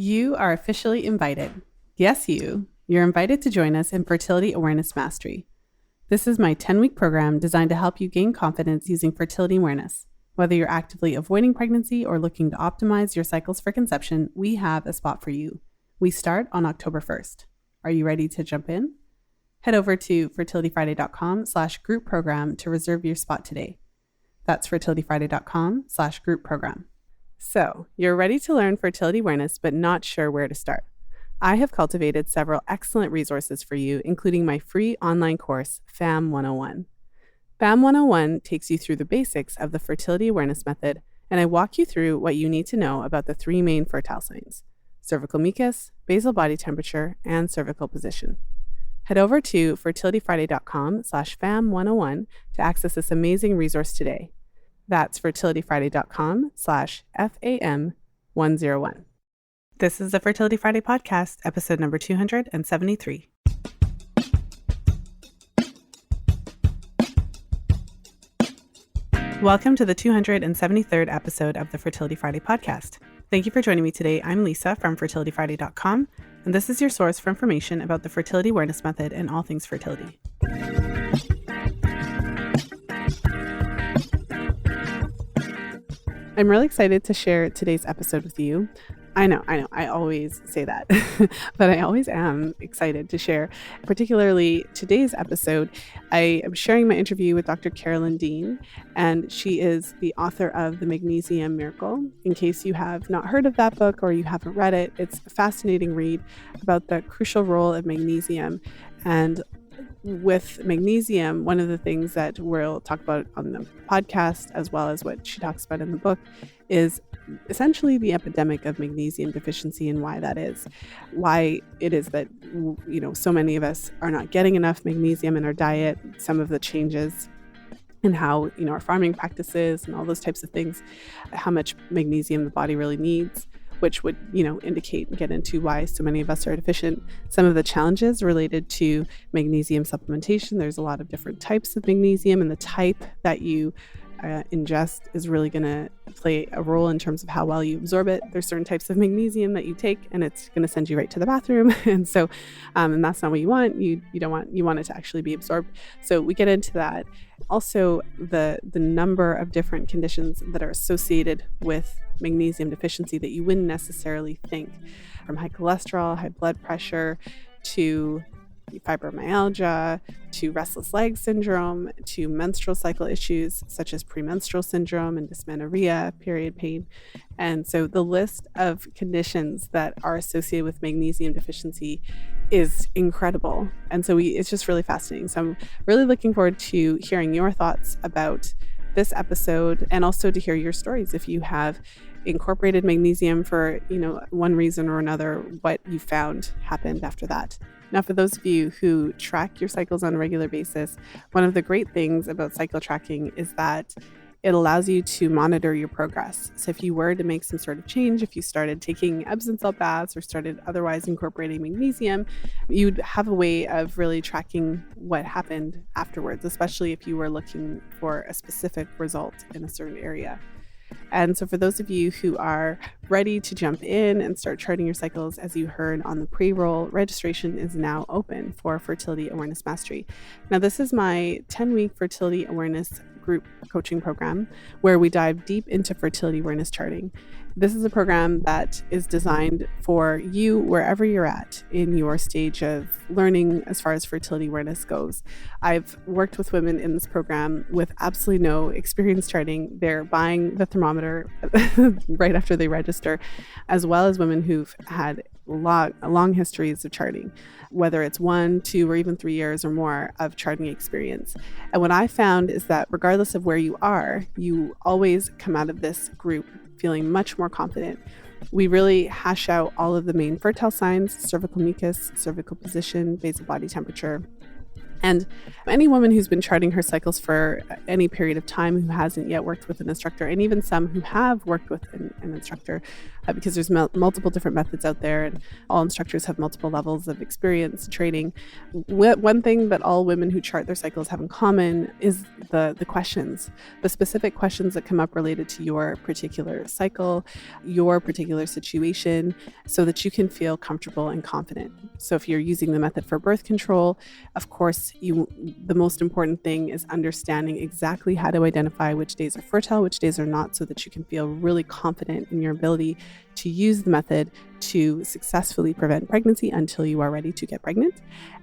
You are officially invited. Yes, you're invited to join us in Fertility Awareness Mastery. This is my 10-week program designed to help you gain confidence using fertility awareness. Whether you're actively avoiding pregnancy or looking to optimize your cycles for conception, we have a spot for you. We start on October 1st. Are you ready to jump in? Head over to fertilityfriday.com/group program to reserve your spot today. That's fertilityfriday.com/group program. So, you're ready to learn fertility awareness, but not sure where to start. I have cultivated several excellent resources for you, including my free online course, FAM 101. FAM 101 takes you through the basics of the fertility awareness method, and I walk you through what you need to know about the three main fertile signs: cervical mucus, basal body temperature, and cervical position. Head over to fertilityfriday.com/FAM 101 to access this amazing resource today. That's fertilityfriday.com/FAM 101. This is the Fertility Friday podcast, episode number 273. Welcome to the 273rd episode of the Fertility Friday podcast. Thank you for joining me today. I'm Lisa from fertilityfriday.com, and this is your source for information about the fertility awareness method and all things fertility. I'm really excited to share today's episode with you. I know, I always say that, but I always am excited to share, particularly today's episode. I am sharing my interview with Dr. Carolyn Dean, and she is the author of The Magnesium Miracle. In case you have not heard of that book or you haven't read it, it's a fascinating read about the crucial role of magnesium. And with magnesium, one of the things that we'll talk about on the podcast, as well as what she talks about in the book, is essentially the epidemic of magnesium deficiency and why that is. Why it is that, so many of us are not getting enough magnesium in our diet, some of the changes in how, our farming practices and all those types of things, how much magnesium the body really needs, which would, indicate and get into why so many of us are deficient. Some of the challenges related to magnesium supplementation. There's a lot of different types of magnesium, and the type that you ingest is really going to play a role in terms of how well you absorb it. There's certain types of magnesium that you take, and it's going to send you right to the bathroom. And so, and that's not what you want. You want it to actually be absorbed. So we get into that. Also, the number of different conditions that are associated with magnesium deficiency that you wouldn't necessarily think, from high cholesterol, high blood pressure, to fibromyalgia, to restless leg syndrome, to menstrual cycle issues such as premenstrual syndrome and dysmenorrhea, period pain. And so the list of conditions that are associated with magnesium deficiency is incredible. And so it's just really fascinating. So I'm really looking forward to hearing your thoughts about this episode, and also to hear your stories. If you have incorporated magnesium for, one reason or another, what you found happened after that. Now, for those of you who track your cycles on a regular basis, one of the great things about cycle tracking is that it allows you to monitor your progress. So if you were to make some sort of change, if you started taking Epsom salt baths or started otherwise incorporating magnesium, you'd have a way of really tracking what happened afterwards, especially if you were looking for a specific result in a certain area. And so for those of you who are ready to jump in and start charting your cycles, as you heard on the pre-roll, registration is now open for Fertility Awareness Mastery. Now, this is my 10-week fertility awareness group coaching program where we dive deep into fertility awareness charting. This is a program that is designed for you wherever you're at in your stage of learning as far as fertility awareness goes. I've worked with women in this program with absolutely no experience charting. They're buying the thermometer right after they register, as well as women who've had long histories of charting, whether it's 1, 2, or even 3 years or more of charting experience. And what I found is that regardless of where you are, you always come out of this group feeling much more confident. We really hash out all of the main fertile signs: cervical mucus, cervical position, basal body temperature. And any woman who's been charting her cycles for any period of time who hasn't yet worked with an instructor, and even some who have worked with an instructor, because there's multiple different methods out there, and all instructors have multiple levels of experience, training. One thing that all women who chart their cycles have in common is the questions, the specific questions that come up related to your particular cycle, your particular situation, so that you can feel comfortable and confident. So if you're using the method for birth control, of course, the most important thing is understanding exactly how to identify which days are fertile, which days are not, so that you can feel really confident in your ability to use the method to successfully prevent pregnancy until you are ready to get pregnant.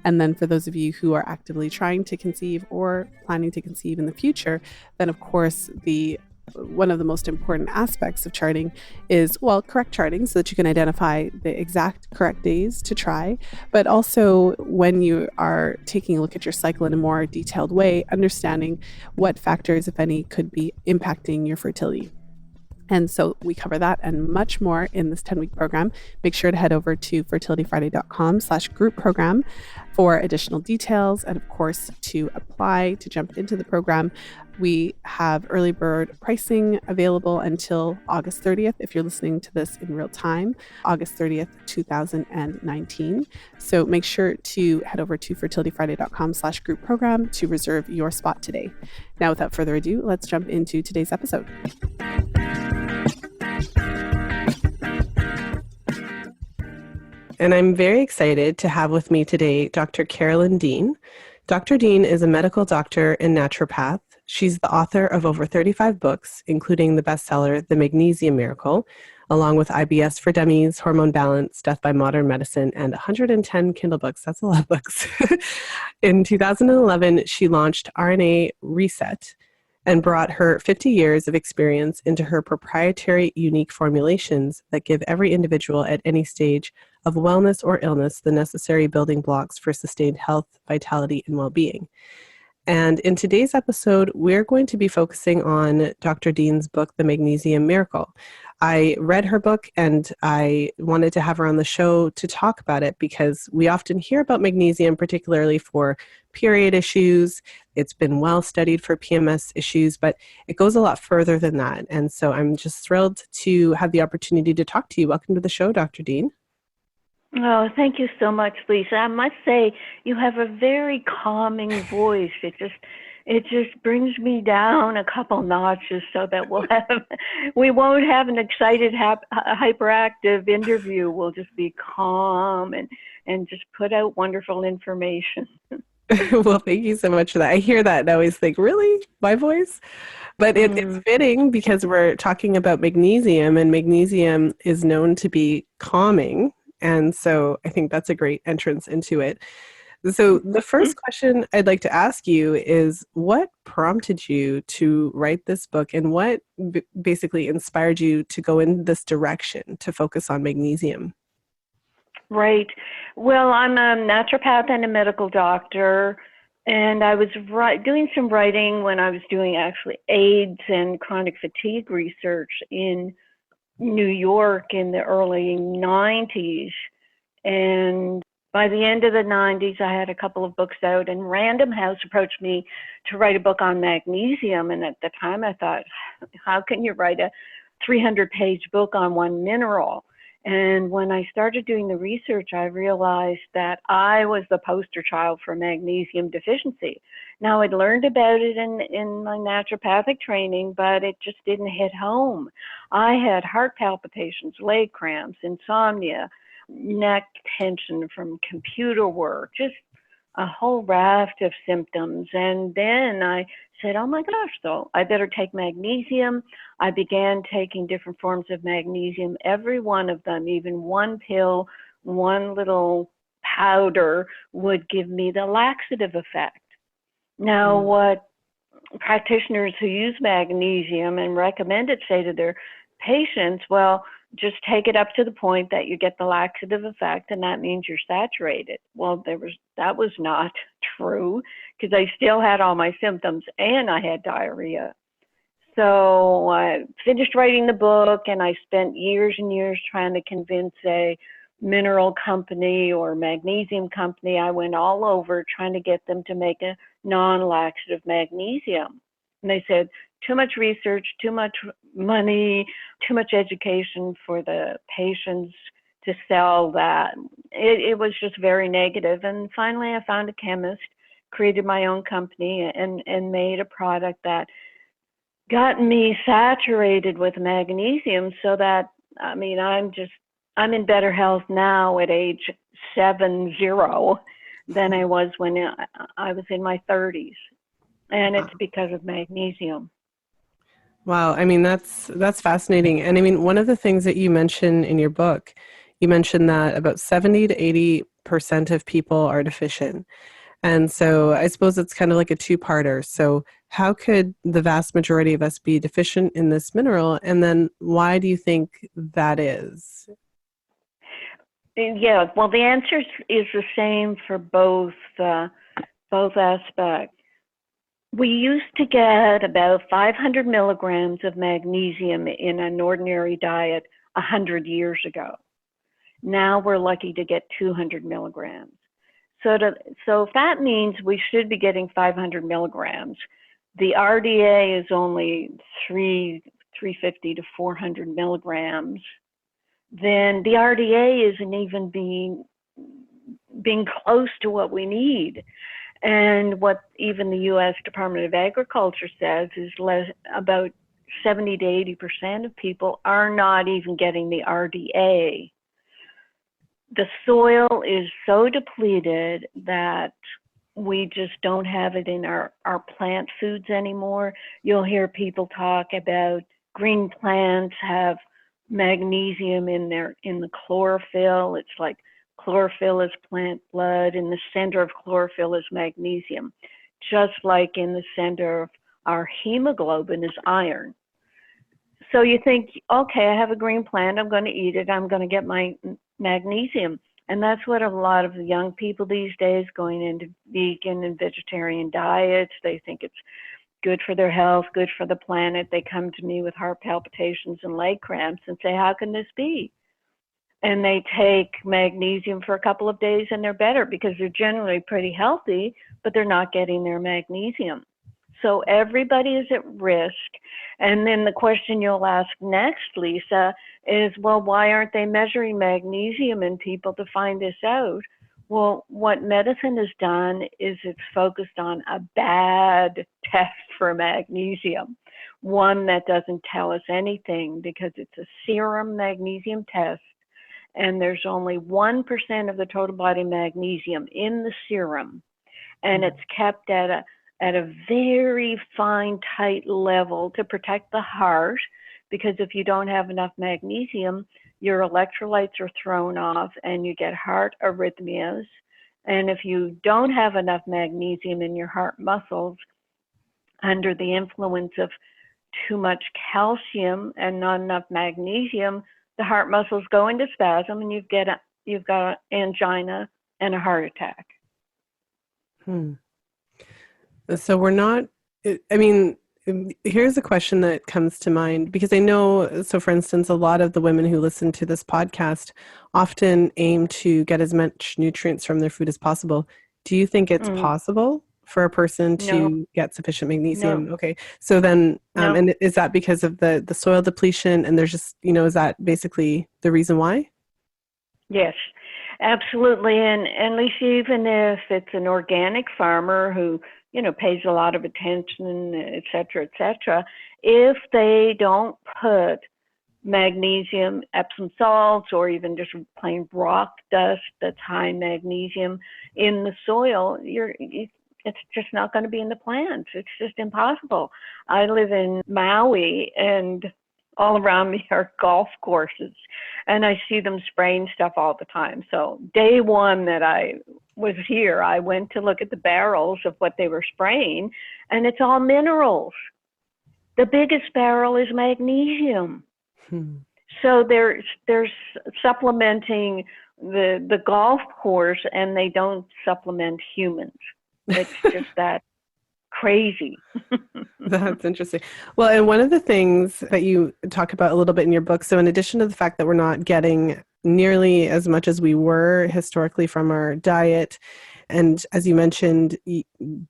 And then for those of you who are actively trying to conceive or planning to conceive in the future, then of course one of the most important aspects of charting is, well, correct charting so that you can identify the exact correct days to try, but also when you are taking a look at your cycle in a more detailed way, understanding what factors, if any, could be impacting your fertility. And so we cover that and much more in this 10-week program. Make sure to head over to fertilityfriday.com/group program for additional details. And of course, to apply to jump into the program, we have early bird pricing available until August 30th. If you're listening to this in real time, August 30th, 2019. So make sure to head over to fertilityfriday.com/group program to reserve your spot today. Now, without further ado, let's jump into today's episode. And I'm very excited to have with me today Dr. Carolyn Dean. Dr. Dean is a medical doctor and naturopath. She's the author of over 35 books, including the bestseller, The Magnesium Miracle, along with IBS for Dummies, Hormone Balance, Death by Modern Medicine, and 110 Kindle books. That's a lot of books. In 2011, she launched RnA Reset and brought her 50 years of experience into her proprietary, unique formulations that give every individual at any stage of wellness or illness the necessary building blocks for sustained health, vitality, and well-being. And in today's episode, we're going to be focusing on Dr. Dean's book, The Magnesium Miracle. I read her book and I wanted to have her on the show to talk about it because we often hear about magnesium, particularly for period issues. It's been well studied for PMS issues, but it goes a lot further than that. And so I'm just thrilled to have the opportunity to talk to you. Welcome to the show, Dr. Dean. Oh, thank you so much, Lisa. I must say, you have a very calming voice. It just brings me down a couple notches so that we won't have an excited, hyperactive interview. We'll just be calm and just put out wonderful information. Well, thank you so much for that. I hear that and I always think, really? My voice? But it's fitting because we're talking about magnesium, and magnesium is known to be calming. And so I think that's a great entrance into it. So the first question I'd like to ask you is, what prompted you to write this book, and what basically inspired you to go in this direction to focus on magnesium? Right. Well, I'm a naturopath and a medical doctor, and I was doing some writing when I was doing actually AIDS and chronic fatigue research in New York in the early 90s. And by the end of the 90s, I had a couple of books out, and Random House approached me to write a book on magnesium. And at the time I thought, how can you write a 300-page book on one mineral? And when I started doing the research, I realized that I was the poster child for magnesium deficiency. Now, I'd learned about it in my naturopathic training, but it just didn't hit home. I had heart palpitations, leg cramps, insomnia, neck tension from computer work, just a whole raft of symptoms. And then I said, oh my gosh, so I better take magnesium. I began taking different forms of magnesium, every one of them, even one pill, one little powder would give me the laxative effect. Now, what practitioners who use magnesium and recommend it say to their patients, well, just take it up to the point that you get the laxative effect, and that means you're saturated. Well, that was not true, because I still had all my symptoms and I had diarrhea. So I finished writing the book, and I spent years and years trying to convince a mineral company or magnesium company. I went all over trying to get them to make a non-laxative magnesium. And they said, too much research, too much money, too much education for the patients to sell that. It was just very negative. And finally, I found a chemist, created my own company, and made a product that got me saturated with magnesium so that, I mean, I'm in better health now at age 70 than I was when I was in my 30s. And it's because of magnesium. Wow. I mean, that's fascinating. And I mean, one of the things that you mention in your book, you mentioned that about 70 to 80% of people are deficient. And so I suppose it's kind of like a two-parter. So how could the vast majority of us be deficient in this mineral? And then why do you think that is? Yeah, well, the answer is the same for both aspects. We used to get about 500 milligrams of magnesium in an ordinary diet 100 years ago. Now we're lucky to get 200 milligrams. So that means we should be getting 500 milligrams. The RDA is only 350 to 400 milligrams. Then the RDA isn't even being close to what we need. And what even the U.S. Department of Agriculture says is about 70 to 80% of people are not even getting the RDA. The soil is so depleted that we just don't have it in our plant foods anymore. You'll hear people talk about green plants have magnesium in the chlorophyll. It's like chlorophyll is plant blood. In the center of chlorophyll is magnesium, just like in the center of our hemoglobin is iron. So you think, okay, I have a green plant, I'm going to eat it, I'm going to get my magnesium. And that's what a lot of the young people these days going into vegan and vegetarian diets, they think it's good for their health, good for the planet. They come to me with heart palpitations and leg cramps and say, how can this be? And they take magnesium for a couple of days and they're better because they're generally pretty healthy, but they're not getting their magnesium. So everybody is at risk. And then the question you'll ask next, Lisa, is, well, why aren't they measuring magnesium in people to find this out? Well, what medicine has done is it's focused on a bad test for magnesium, one that doesn't tell us anything because it's a serum magnesium test, and there's only 1% of the total body magnesium in the serum, and it's kept at a very fine, tight level to protect the heart, because if you don't have enough magnesium, your electrolytes are thrown off and you get heart arrhythmias. And if you don't have enough magnesium in your heart muscles under the influence of too much calcium and not enough magnesium, the heart muscles go into spasm and you've got angina and a heart attack. So we're not, I mean, here's a question that comes to mind, because I know, so for instance, a lot of the women who listen to this podcast often aim to get as much nutrients from their food as possible. Do you think it's possible for a person to get sufficient magnesium? No. Okay. So then, and is that because of the soil depletion, and there's just, is that basically the reason why? Yes, absolutely. And Lisa, even if it's an organic farmer who, pays a lot of attention, et cetera, if they don't put magnesium, Epsom salts, or even just plain rock dust that's high in magnesium in the soil, it's just not going to be in the plants. It's just impossible. I live in Maui, and all around me are golf courses, and I see them spraying stuff all the time. So day one that I was here, I went to look at the barrels of what they were spraying, and it's all minerals. The biggest barrel is magnesium. So they're supplementing the golf course, and they don't supplement humans. It's just that crazy. That's interesting. Well, and one of the things that you talk about a little bit in your book, so in addition to the fact that we're not getting nearly as much as we were historically from our diet, And as you mentioned,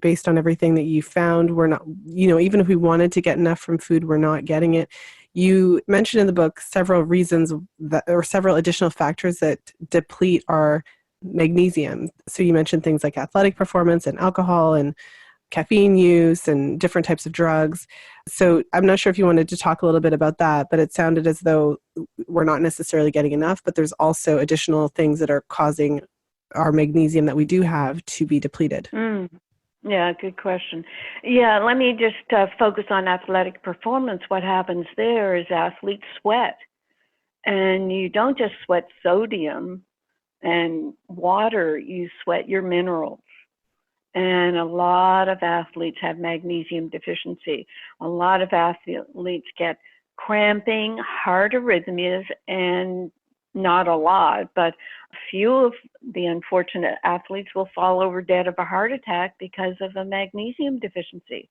based on everything that you found, we're not, even if we wanted to get enough from food, we're not getting it. You mentioned in the book several reasons or several additional factors that deplete our magnesium. So you mentioned things like athletic performance and alcohol and caffeine use and different types of drugs. So I'm not sure if you wanted to talk a little bit about that, but it sounded as though we're not necessarily getting enough, but there's also additional things that are causing our magnesium that we do have to be depleted. Yeah, good question. Yeah, let me just focus on athletic performance. What happens there is athletes sweat, and you don't just sweat sodium and water, you sweat your minerals. And a lot of athletes have magnesium deficiency. A lot of athletes get cramping, heart arrhythmias, and not a lot, but a few of the unfortunate athletes will fall over dead of a heart attack because of a magnesium deficiency.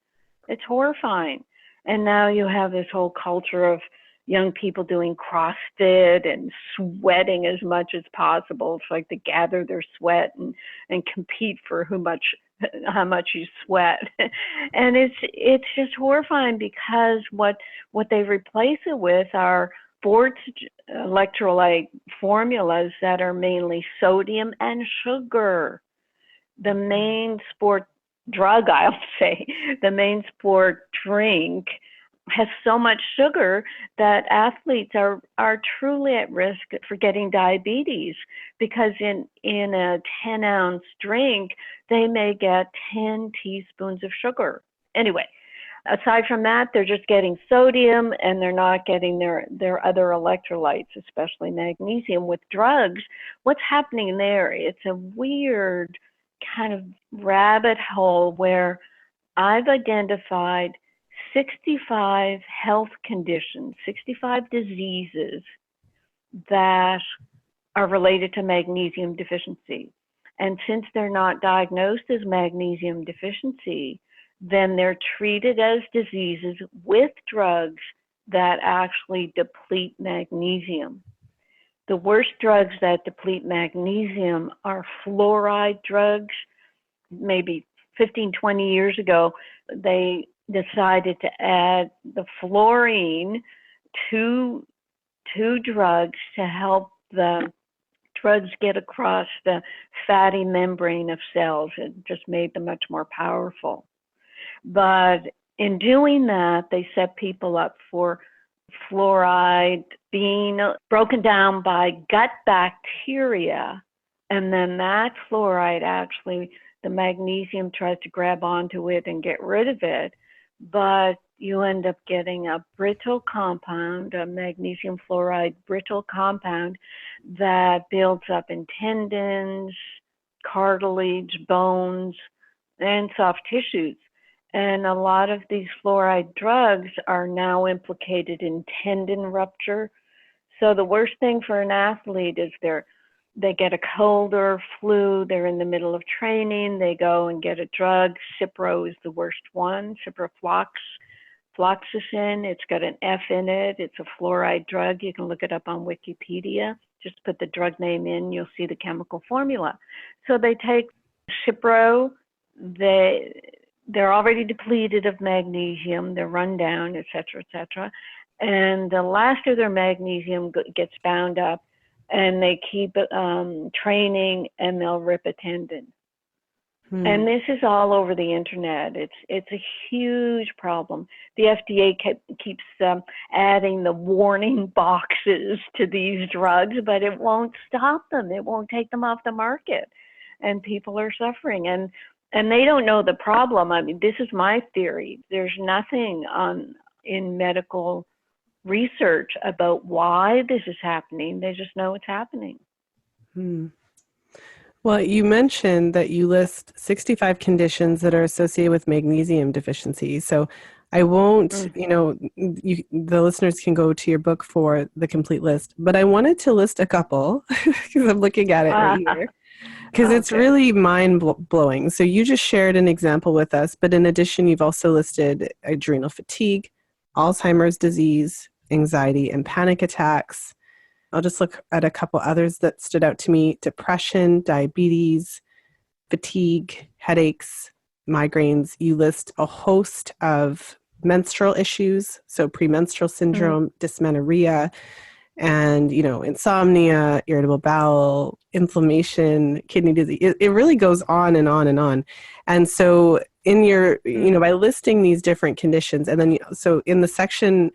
It's horrifying. And now you have this whole culture of young people doing CrossFit and sweating as much as possible. It's like they gather their sweat and compete for how much you sweat. And it's just horrifying because what they replace it with are sports electrolyte formulas that are mainly sodium and sugar. The main sport drug, I'll say, the main sport drink has so much sugar that athletes are truly at risk for getting diabetes, because in a 10-ounce drink, they may get 10 teaspoons of sugar. Anyway, aside from that, they're just getting sodium and they're not getting their other electrolytes, especially magnesium. With drugs, what's happening there? It's a weird kind of rabbit hole where I've identified 65 health conditions, 65 diseases that are related to magnesium deficiency. And since they're not diagnosed as magnesium deficiency, then they're treated as diseases with drugs that actually deplete magnesium. The worst drugs that deplete magnesium are fluoride drugs. Maybe 15, 20 years ago, they decided to add the fluorine to drugs to help the drugs get across the fatty membrane of cells. It just made them much more powerful. But in doing that, they set people up for fluoride being broken down by gut bacteria, and then that fluoride actually, the magnesium tries to grab onto it and get rid of it, but you end up getting a brittle compound, a magnesium fluoride brittle compound that builds up in tendons, cartilage, bones, and soft tissues. And a lot of these fluoride drugs are now implicated in tendon rupture. So the worst thing for an athlete is they get a cold or flu, they're in the middle of training, they go and get a drug. Cipro is the worst one, ciprofloxacin. It's got an F in it. It's a fluoride drug. You can look it up on Wikipedia. Just put the drug name in, you'll see the chemical formula. So they take Cipro, they're already depleted of magnesium, they're run down, et cetera, and the last of their magnesium gets bound up, and they keep training, and they'll rip a tendon. And this is all over the internet. It's a huge problem. The FDA keeps adding the warning boxes to these drugs, but it won't stop them. It won't take them off the market, and people are suffering. And they don't know the problem. I mean, this is my theory. There's nothing in medical research about why this is happening. They just know it's happening. Well, you mentioned that you list 65 conditions that are associated with magnesium deficiency. So I won't, the listeners can go to your book for the complete list, but I wanted to list a couple because I'm looking at it right here. Because it's really mind-blowing. So you just shared an example with us, but in addition, you've also listed adrenal fatigue, Alzheimer's disease, anxiety and panic attacks. I'll just look at a couple others that stood out to me: depression, diabetes, fatigue, headaches, migraines. You list a host of menstrual issues, so premenstrual syndrome, dysmenorrhea, and, insomnia, irritable bowel, inflammation, kidney disease. It really goes on and on and on. And so in your, by listing these different conditions, and then, so in the section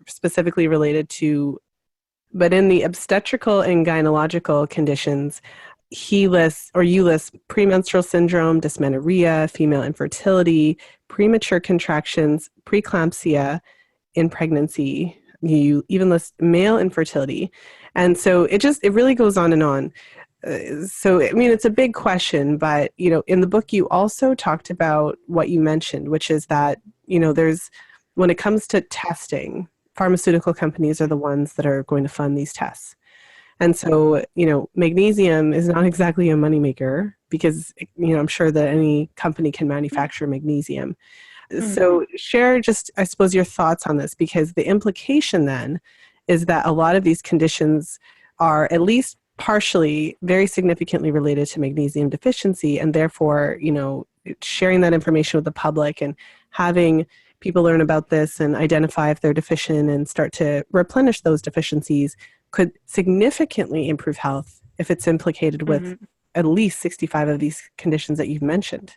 specifically related to, but in the obstetrical and gynecological conditions, you list premenstrual syndrome, dysmenorrhea, female infertility, premature contractions, preeclampsia in pregnancy. You even list male infertility. And so it really goes on and on. It's a big question, but, in the book, you also talked about what you mentioned, which is that, when it comes to testing, pharmaceutical companies are the ones that are going to fund these tests. And so, magnesium is not exactly a moneymaker because, I'm sure that any company can manufacture magnesium. So share just, I suppose, your thoughts on this, because the implication then is that a lot of these conditions are at least partially very significantly related to magnesium deficiency, and therefore, sharing that information with the public and having people learn about this and identify if they're deficient and start to replenish those deficiencies could significantly improve health if it's implicated with at least 65 of these conditions that you've mentioned.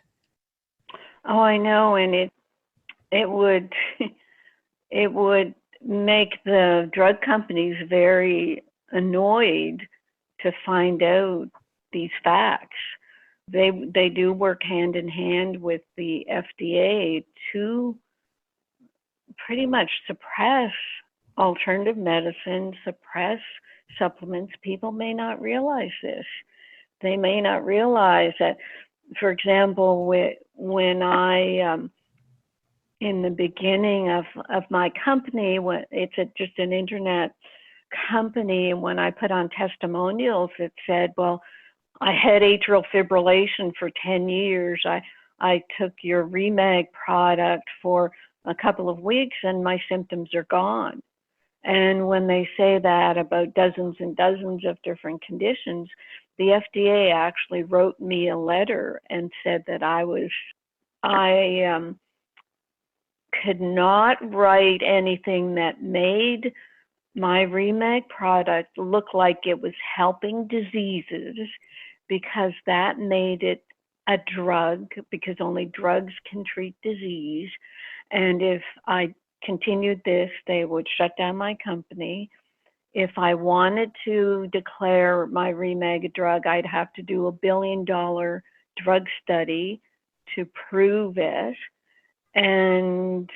Oh, I know, and it would it would make the drug companies very annoyed to find out these facts. They do work hand in hand with the FDA to pretty much suppress alternative medicine, suppress supplements. People may not realize this. They may not realize that, for example, when I in the beginning of my company, it's just an internet company, and when I put on testimonials, it said, well, I had atrial fibrillation for 10 years. I took your ReMag product for a couple of weeks and my symptoms are gone. And when they say that about dozens and dozens of different conditions, the FDA actually wrote me a letter and said that I could not write anything that made my ReMag product look like it was helping diseases, because that made it a drug, because only drugs can treat disease. And if I continued this, they would shut down my company. If I wanted to declare my ReMag a drug, I'd have to do $1 billion drug study to prove it. And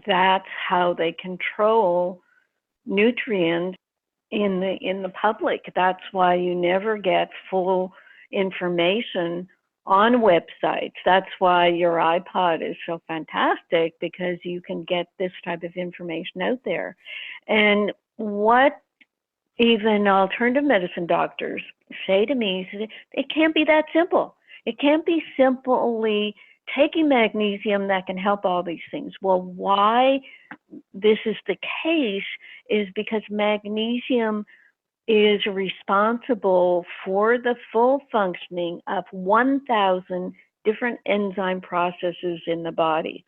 that's how they control nutrients in the public. That's why you never get full information on websites. That's why your iPod is so fantastic, because you can get this type of information out there. And what even alternative medicine doctors say to me is, it can't be that simple. It can't be simply taking magnesium that can help all these things. Well, why this is the case is because magnesium is responsible for the full functioning of 1,000 different enzyme processes in the body.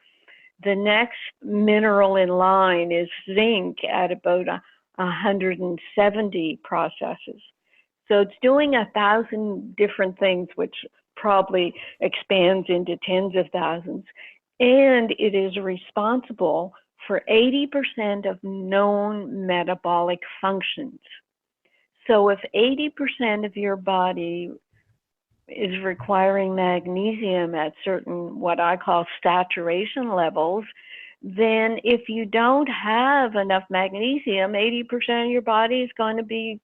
The next mineral in line is zinc at about 170 processes. So it's doing 1,000 different things, which probably expands into tens of thousands. And it is responsible for 80% of known metabolic functions. So if 80% of your body is requiring magnesium at certain, what I call saturation levels, then if you don't have enough magnesium, 80% of your body is going to be,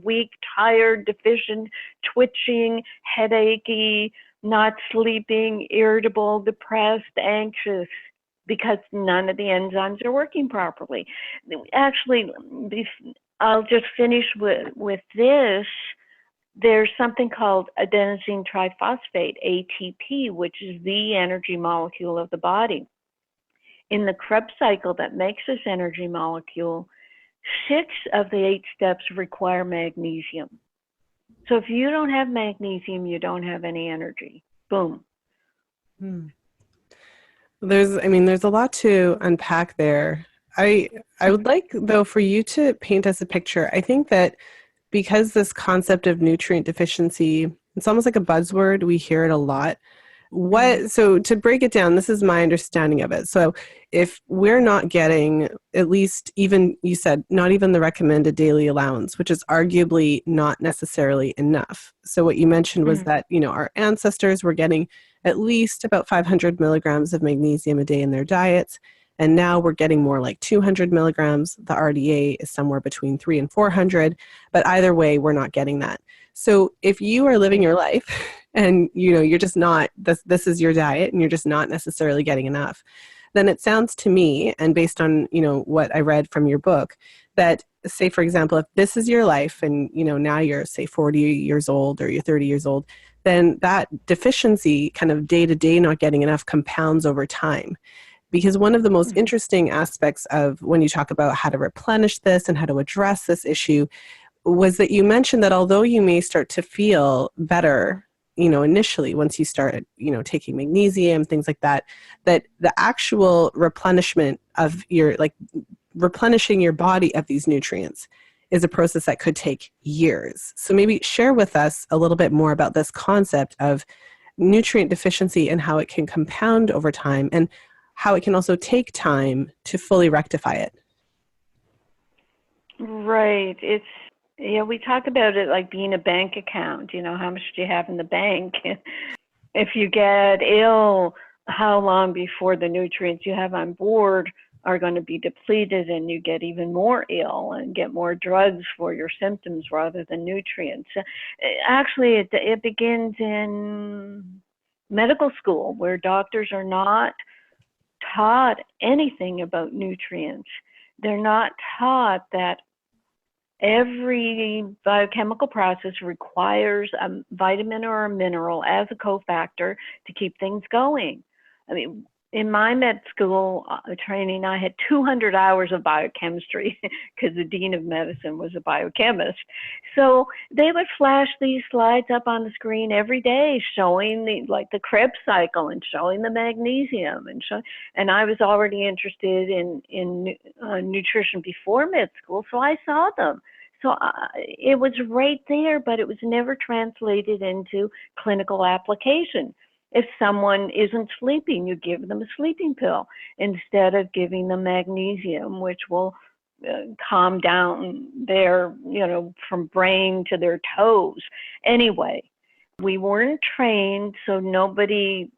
weak, tired, deficient, twitching, headachy, not sleeping, irritable, depressed, anxious, because none of the enzymes are working properly. Actually, I'll just finish with this. There's something called adenosine triphosphate, ATP, which is the energy molecule of the body. In the Krebs cycle that makes this energy molecule, 6 of the 8 steps require magnesium. So if you don't have magnesium, you don't have any energy. Boom. Hmm. There's a lot to unpack there. I I would like, though, for you to paint us a picture. I think that because this concept of nutrient deficiency, it's almost like a buzzword. We hear it a lot. So to break it down, this is my understanding of it. So if we're not getting, at least, even, you said, not even the recommended daily allowance, which is arguably not necessarily enough. So what you mentioned was that, our ancestors were getting at least about 500 milligrams of magnesium a day in their diets. And now we're getting more like 200 milligrams. The RDA is somewhere between 300 and 400. But either way, we're not getting that. So if you are living your life and you're just not, this is your diet and you're just not necessarily getting enough, then it sounds to me, and based on what I read from your book, that, say, for example, if this is your life and now you're, say, 40 years old or you're 30 years old, then that deficiency, kind of day to day not getting enough, compounds over time. Because one of the most interesting aspects of when you talk about how to replenish this and how to address this issue was that you mentioned that although you may start to feel better, initially, once you start, taking magnesium, things like that, that the actual replenishment of replenishing your body of these nutrients is a process that could take years. So maybe share with us a little bit more about this concept of nutrient deficiency and how it can compound over time and how it can also take time to fully rectify it. Right. We talk about it like being a bank account. How much do you have in the bank? If you get ill, how long before the nutrients you have on board are going to be depleted and you get even more ill and get more drugs for your symptoms rather than nutrients? Actually, it begins in medical school, where doctors are not taught anything about nutrients. They're not taught that every biochemical process requires a vitamin or a mineral as a cofactor to keep things going. In my med school training, I had 200 hours of biochemistry because the dean of medicine was a biochemist. So they would flash these slides up on the screen every day showing the Krebs cycle and showing the magnesium. And I was already interested in nutrition before med school, so I saw them. So it was right there, but it was never translated into clinical application. If someone isn't sleeping, you give them a sleeping pill instead of giving them magnesium, which will calm down their, from brain to their toes. Anyway, we weren't trained, so nobody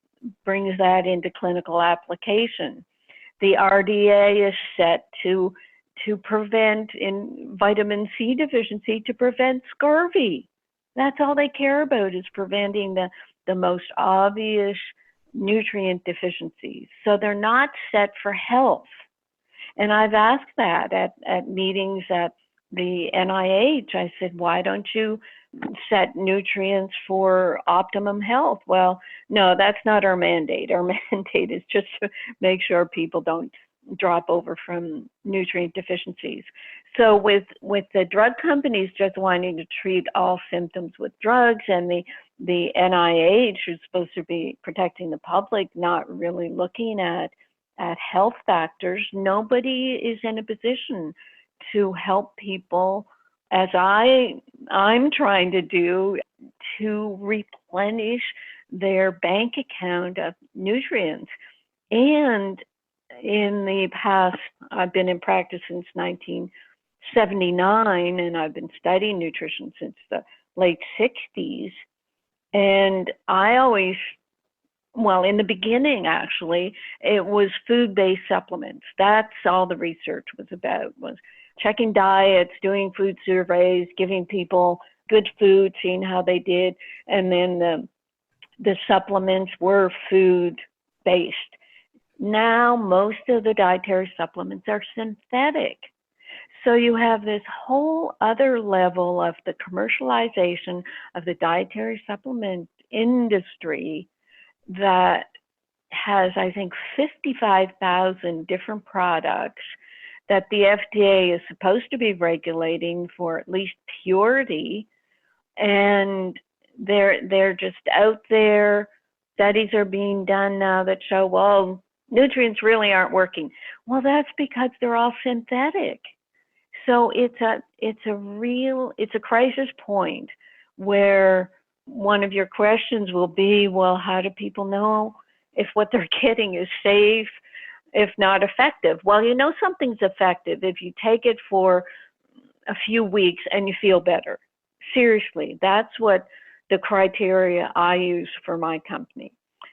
brings that into clinical application. The RDA is set to prevent in vitamin C deficiency, to prevent scurvy. That's all they care about, is preventing the most obvious nutrient deficiencies. So they're not set for health. And I've asked that at meetings at the NIH. I said, why don't you set nutrients for optimum health? Well, no, that's not our mandate. Our mandate is just to make sure people don't drop over from nutrient deficiencies. So with the drug companies just wanting to treat all symptoms with drugs, and the NIH, who's supposed to be protecting the public, not really looking at health factors, nobody is in a position to help people, as I'm trying to do, to replenish their bank account of nutrients. And in the past, I've been in practice since 1979, and I've been studying nutrition since the late 60s. And I always, in the beginning, actually, it was food-based supplements. That's all the research was about, was checking diets, doing food surveys, giving people good food, seeing how they did. And then the supplements were food-based. Now, most of the dietary supplements are synthetic. So you have this whole other level of the commercialization of the dietary supplement industry that has, I think, 55,000 different products that the FDA is supposed to be regulating for at least purity. And they're just out there. Studies are being done now that show, well, nutrients really aren't working. Well, that's because they're all synthetic. So it's a crisis point where one of your questions will be, well, how do people know if what they're getting is safe, if not effective? Well, you know something's effective if you take it for a few weeks and you feel better. Seriously, that's what the criteria I use for my company.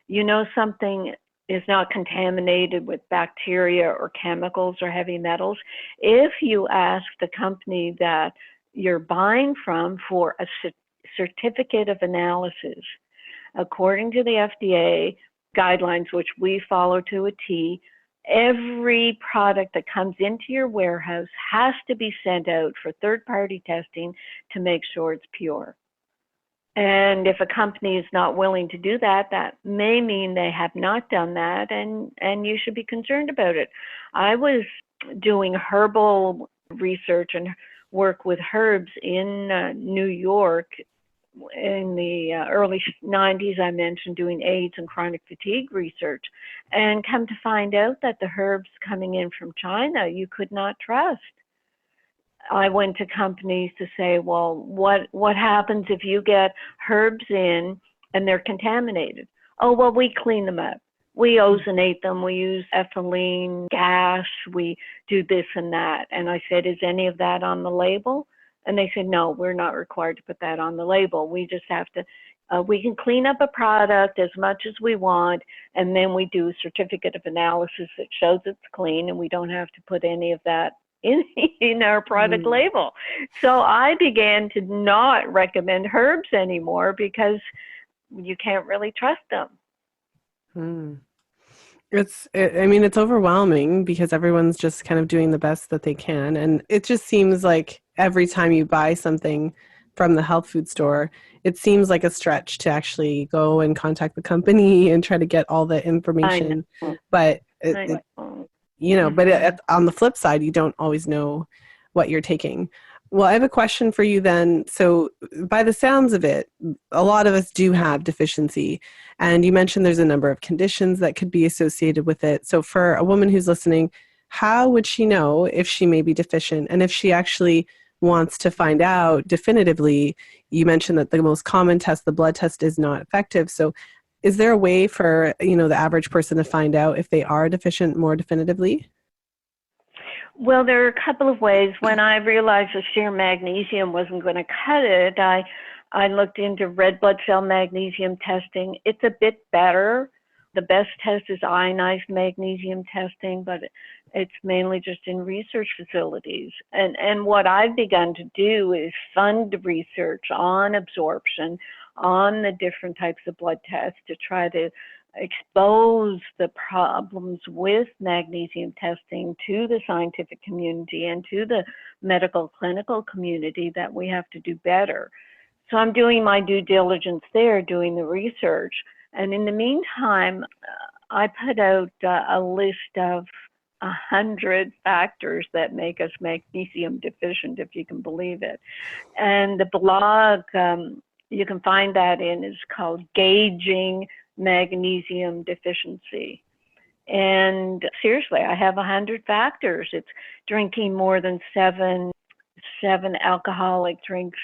You know something is not contaminated with bacteria or chemicals or heavy metals if you ask the company that you're buying from for a certificate of analysis. According to the FDA guidelines, which we follow to a T, every product that comes into your warehouse has to be sent out for third-party testing to make sure it's pure. And if a company is not willing to do that, that may mean they have not done that, and you should be concerned about it. I was doing herbal research and work with herbs in New York in the early 90s. I mentioned doing AIDS and chronic fatigue research, and come to find out that the herbs coming in from China you could not trust. I went to companies to say, well, what happens if you get herbs in and they're contaminated? Oh, well, we clean them up. We ozonate them. We use ethylene gas. We do this and that. And I said, is any of that on the label? And they said, no, we're not required to put that on the label. We just have to, we can clean up a product as much as we want, and then we do a certificate of analysis that shows it's clean, and we don't have to put any of that in our product label. So I began to not recommend herbs anymore because you can't really trust them. It's overwhelming because everyone's just kind of doing the best that they can. And it just seems like every time you buy something from the health food store, it seems like a stretch to actually go and contact the company and try to get all the information. But on the flip side, you don't always know what you're taking. Well, I have a question for you then. So by the sounds of it, a lot of us do have deficiency. And you mentioned there's a number of conditions that could be associated with it. So for a woman who's listening, how would she know if she may be deficient? And if she actually wants to find out definitively, you mentioned that the most common test, the blood test, is not effective. So is there a way for, the average person to find out if they are deficient more definitively? Well, there are a couple of ways. When I realized the sheer magnesium wasn't going to cut it, I looked into red blood cell magnesium testing. It's a bit better. The best test is ionized magnesium testing, but it's mainly just in research facilities. And what I've begun to do is fund research on absorption, on the different types of blood tests to try to expose the problems with magnesium testing to the scientific community and to the medical clinical community that we have to do better. So I'm doing my due diligence there, doing the research. And in the meantime, I put out a list of 100 factors that make us magnesium deficient, if you can believe it. And the blog, you can find that in, is called Gauging Magnesium Deficiency. And seriously, I have 100 factors. It's drinking more than seven alcoholic drinks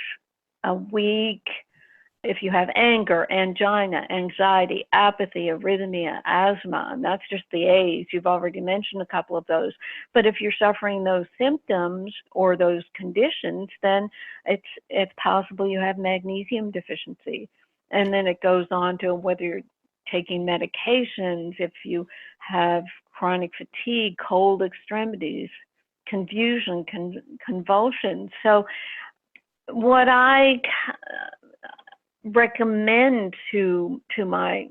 a week. If you have anger, angina, anxiety, apathy, arrhythmia, asthma, and that's just the A's. You've already mentioned a couple of those. But if you're suffering those symptoms or those conditions, then it's possible you have magnesium deficiency. And then it goes on to whether you're taking medications, if you have chronic fatigue, cold extremities, confusion, convulsions. So what I recommend to my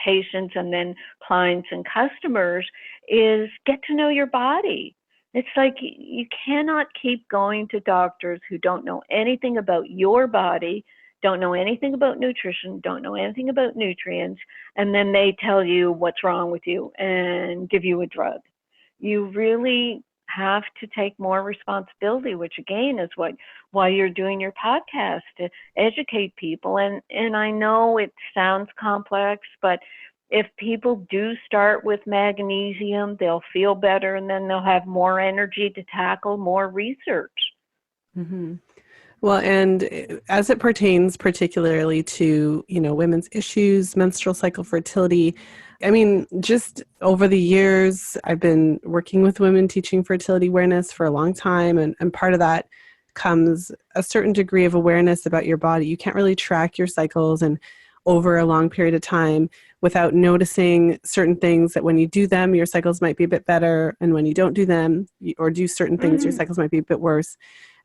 patients and then clients and customers is get to know your body. It's like you cannot keep going to doctors who don't know anything about your body, don't know anything about nutrition, don't know anything about nutrients, and then they tell you what's wrong with you and give you a drug. You really have to take more responsibility, which again is why you're doing your podcast, to educate people. And I know it sounds complex, but if people do start with magnesium, they'll feel better, and then they'll have more energy to tackle more research. Mm-hmm. Well, and as it pertains particularly to, women's issues, menstrual cycle, fertility, I mean, just over the years, I've been working with women teaching fertility awareness for a long time. And part of that comes a certain degree of awareness about your body. You can't really track your cycles and over a long period of time without noticing certain things that when you do them, your cycles might be a bit better. And when you don't do them or do certain things, your cycles might be a bit worse.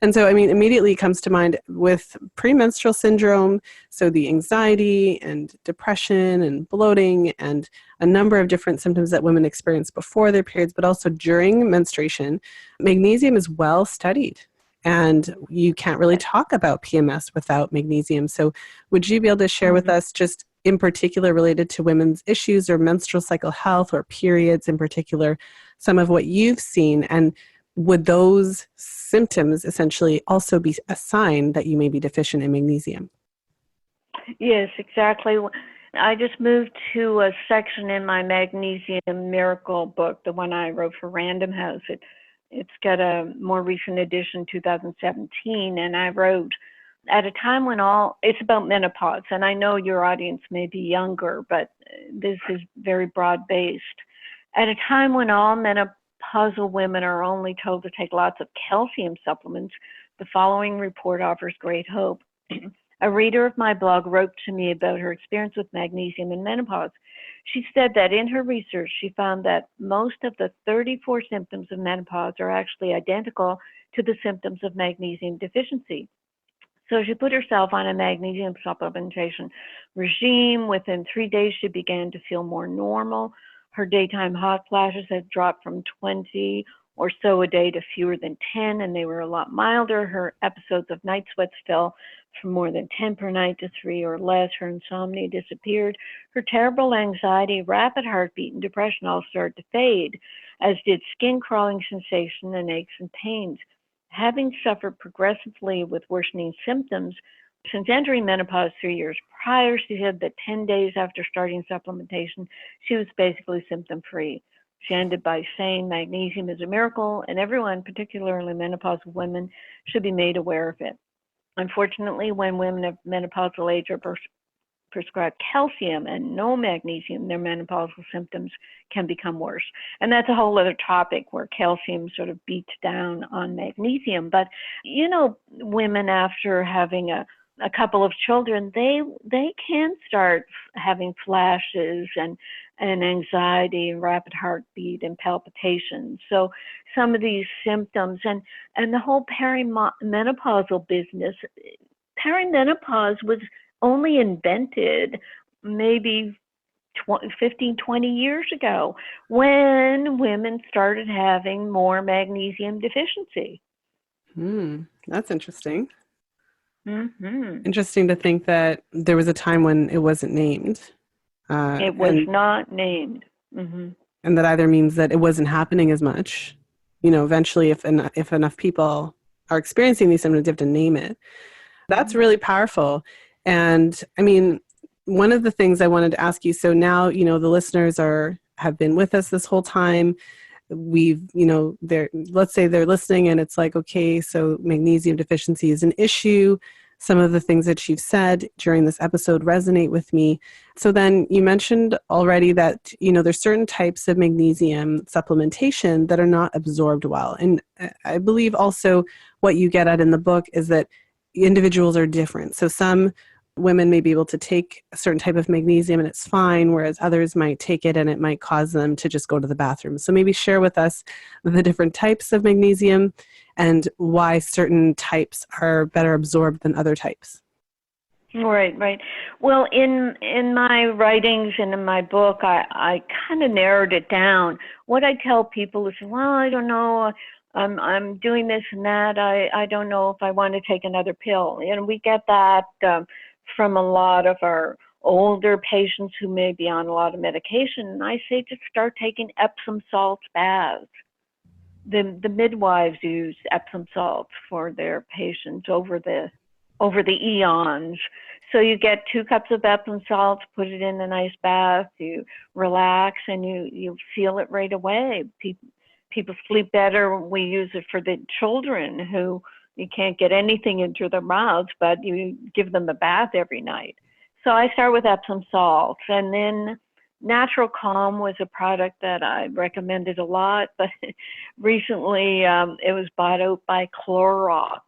And so, I mean, immediately comes to mind with premenstrual syndrome, so the anxiety and depression and bloating and a number of different symptoms that women experience before their periods, but also during menstruation. Magnesium is well studied, and you can't really talk about PMS without magnesium. So would you be able to share with us, just in particular related to women's issues or menstrual cycle health or periods in particular, some of what you've seen? And would those symptoms essentially also be a sign that you may be deficient in magnesium? Yes, exactly. I just moved to a section in my Magnesium Miracle book, the one I wrote for Random House. It's got a more recent edition, 2017, and I wrote at a time when it's about menopause, and I know your audience may be younger, but this is very broad-based. At a time when all menopausal women are only told to take lots of calcium supplements, the following report offers great hope. A reader of my blog wrote to me about her experience with magnesium in menopause. She said that in her research, she found that most of the 34 symptoms of menopause are actually identical to the symptoms of magnesium deficiency. So she put herself on a magnesium supplementation regime. Within 3 days, she began to feel more normal. Her daytime hot flashes had dropped from 20 or so a day to fewer than 10, and they were a lot milder. Her episodes of night sweats fell from more than 10 per night to 3 or less. Her insomnia disappeared. Her terrible anxiety, rapid heartbeat, and depression all started to fade, as did skin crawling sensation and aches and pains. Having suffered progressively with worsening symptoms since entering menopause 3 years prior, she said that 10 days after starting supplementation, she was basically symptom-free. She ended by saying magnesium is a miracle, and everyone, particularly menopausal women, should be made aware of it. Unfortunately, when women of menopausal age are prescribed calcium and no magnesium, their menopausal symptoms can become worse. And that's a whole other topic where calcium sort of beats down on magnesium. But, women after having a couple of children, they can start having flashes and anxiety and rapid heartbeat and palpitations. So some of these symptoms and the whole perimenopausal business, perimenopause was only invented maybe 15, 20 years ago when women started having more magnesium deficiency. That's interesting. Mm-hmm. Interesting to think that there was a time when it wasn't named. It was not named. Mm-hmm. And that either means that it wasn't happening as much. Eventually, if enough people are experiencing these symptoms, you have to name it. That's really powerful. And I mean, one of the things I wanted to ask you, so now, the listeners have been with us this whole time. We've, let's say they're listening and it's like, okay, so magnesium deficiency is an issue. Some of the things that you've said during this episode resonate with me. So then you mentioned already that, there's certain types of magnesium supplementation that are not absorbed well. And I believe also what you get at in the book is that individuals are different. So some women may be able to take a certain type of magnesium and it's fine, whereas others might take it and it might cause them to just go to the bathroom. So maybe share with us the different types of magnesium and why certain types are better absorbed than other types. Right. Well, in my writings and in my book, I kind of narrowed it down. What I tell people is, well, I don't know, I'm doing this and that. I don't know if I want to take another pill. And we get that from a lot of our older patients who may be on a lot of medication. And I say just start taking Epsom salt baths. the midwives use Epsom salts for their patients over the eons. So you get 2 cups of Epsom salts, put it in a nice bath, you relax, and you feel it right away. People sleep better. We use it for the children who you can't get anything into their mouths, but you give them a bath every night. So I start with Epsom salts, and then Natural Calm was a product that I recommended a lot, but recently it was bought out by Clorox.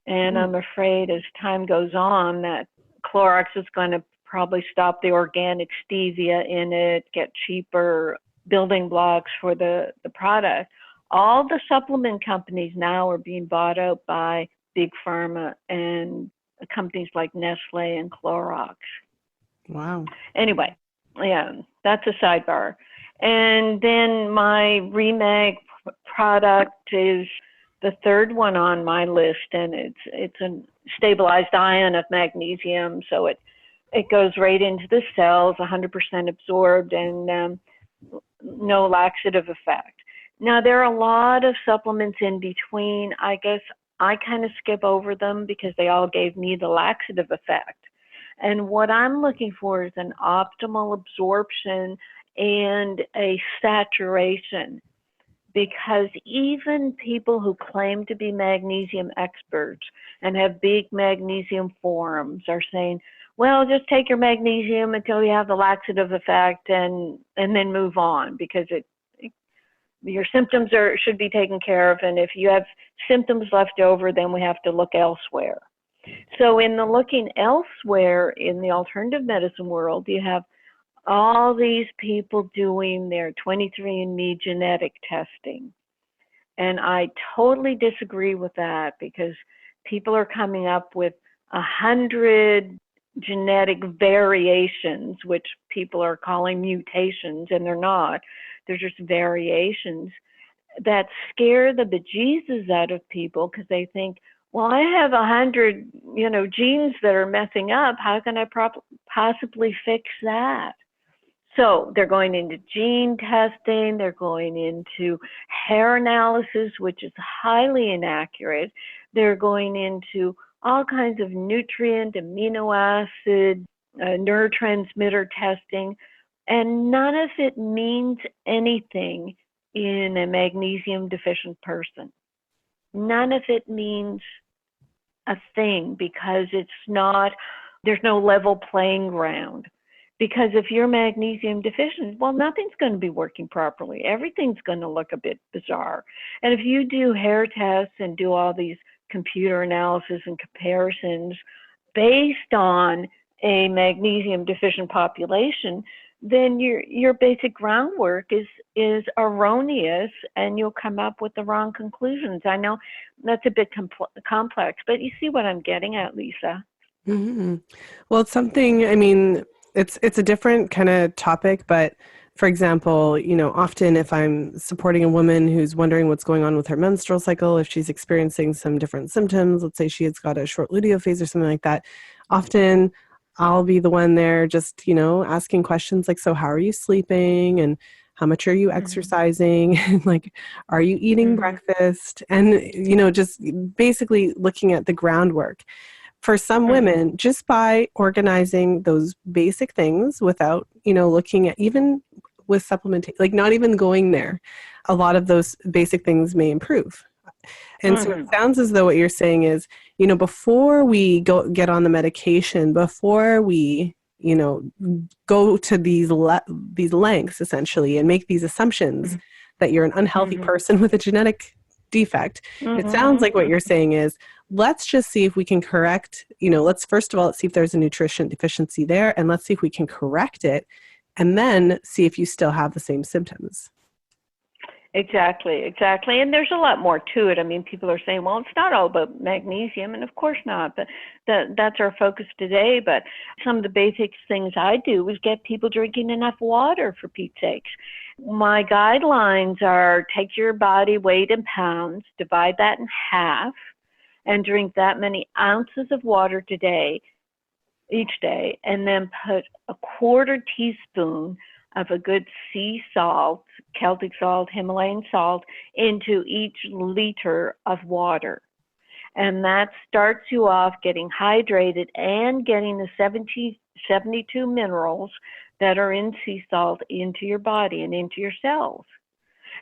And I'm afraid as time goes on that Clorox is going to probably stop the organic stevia in it, get cheaper building blocks for the product. All the supplement companies now are being bought out by Big Pharma and companies like Nestle and Clorox. Wow. Anyway, yeah, that's a sidebar. And then my ReMag product is the third one on my list, and it's a stabilized ion of magnesium, so it goes right into the cells, 100% absorbed, and no laxative effect. Now, there are a lot of supplements in between. I guess I kind of skip over them because they all gave me the laxative effect. And what I'm looking for is an optimal absorption and a saturation, because even people who claim to be magnesium experts and have big magnesium forums are saying, well, just take your magnesium until you have the laxative effect and then move on, because your symptoms should be taken care of. And if you have symptoms left over, then we have to look elsewhere. So in the looking elsewhere in the alternative medicine world, you have all these people doing their 23andMe genetic testing. And I totally disagree with that, because people are coming up with 100 genetic variations, which people are calling mutations, and they're not. They're just variations that scare the bejesus out of people, because they think, well, I have 100, genes that are messing up. How can I possibly fix that? So they're going into gene testing, they're going into hair analysis, which is highly inaccurate. They're going into all kinds of nutrient, amino acid, neurotransmitter testing, and none of it means anything in a magnesium deficient person. None of it means a thing, because there's no level playing ground. Because if you're magnesium deficient, well, nothing's going to be working properly. Everything's going to look a bit bizarre. And if you do hair tests and do all these computer analysis and comparisons based on a magnesium deficient population, then your basic groundwork is erroneous, and you'll come up with the wrong conclusions. I know that's a bit complex, but you see what I'm getting at, Lisa. Mm-hmm. Well, it's something, it's a different kind of topic, but for example, often if I'm supporting a woman who's wondering what's going on with her menstrual cycle, if she's experiencing some different symptoms, let's say she has got a short luteal phase or something like that, often I'll be the one there just, asking questions like, so how are you sleeping? And how much are you exercising? And like, are you eating breakfast? And, just basically looking at the groundwork. For some women, just by organizing those basic things without, looking at, even with supplementation, like not even going there, a lot of those basic things may improve. And so it sounds as though what you're saying is, before we get on the medication, before we, go to these lengths essentially and make these assumptions that you're an unhealthy person with a genetic defect, it sounds like what you're saying is, let's just see if we can correct, let's see if there's a nutrition deficiency there, and let's see if we can correct it, and then see if you still have the same symptoms. Exactly. And there's a lot more to it. People are saying, well, it's not all about magnesium, and of course not, but that's our focus today. But some of the basic things I do is get people drinking enough water, for Pete's sakes. My guidelines are take your body weight in pounds, divide that in half, and drink that many ounces of water each day, and then put a 1/4 teaspoon of a good sea salt, Celtic salt, Himalayan salt, into each liter of water. And that starts you off getting hydrated and getting the 72 minerals that are in sea salt into your body and into your cells.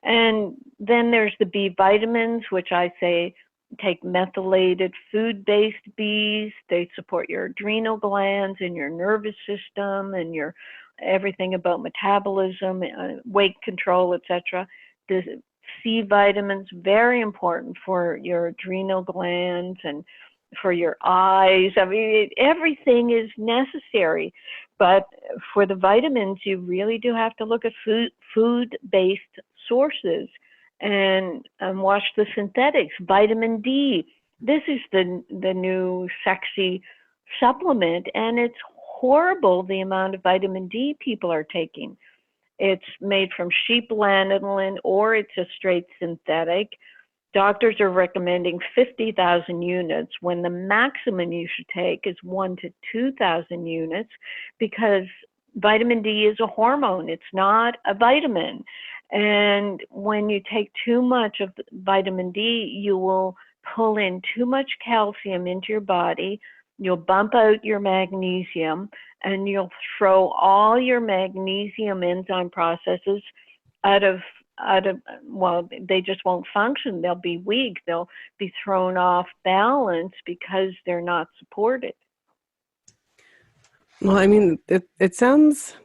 And then there's the B vitamins, which I say take methylated food-based Bs. They support your adrenal glands and your nervous system and your everything about metabolism, weight control, etc. The C vitamins, very important for your adrenal glands and for your eyes. I mean, everything is necessary. But for the vitamins, you really do have to look at food-based sources and watch the synthetics. Vitamin D, this is the new sexy supplement, and it's horrible the amount of vitamin D people are taking. It's made from sheep lanolin, or it's a straight synthetic. Doctors are recommending 50,000 units when the maximum you should take is 1,000 to 2,000 units, because vitamin D is a hormone. It's not a vitamin. And when you take too much of vitamin D, you will pull in too much calcium into your body. You'll bump out your magnesium, and you'll throw all your magnesium enzyme processes out of, well, they just won't function. They'll be weak. They'll be thrown off balance because they're not supported. Well, I mean, it sounds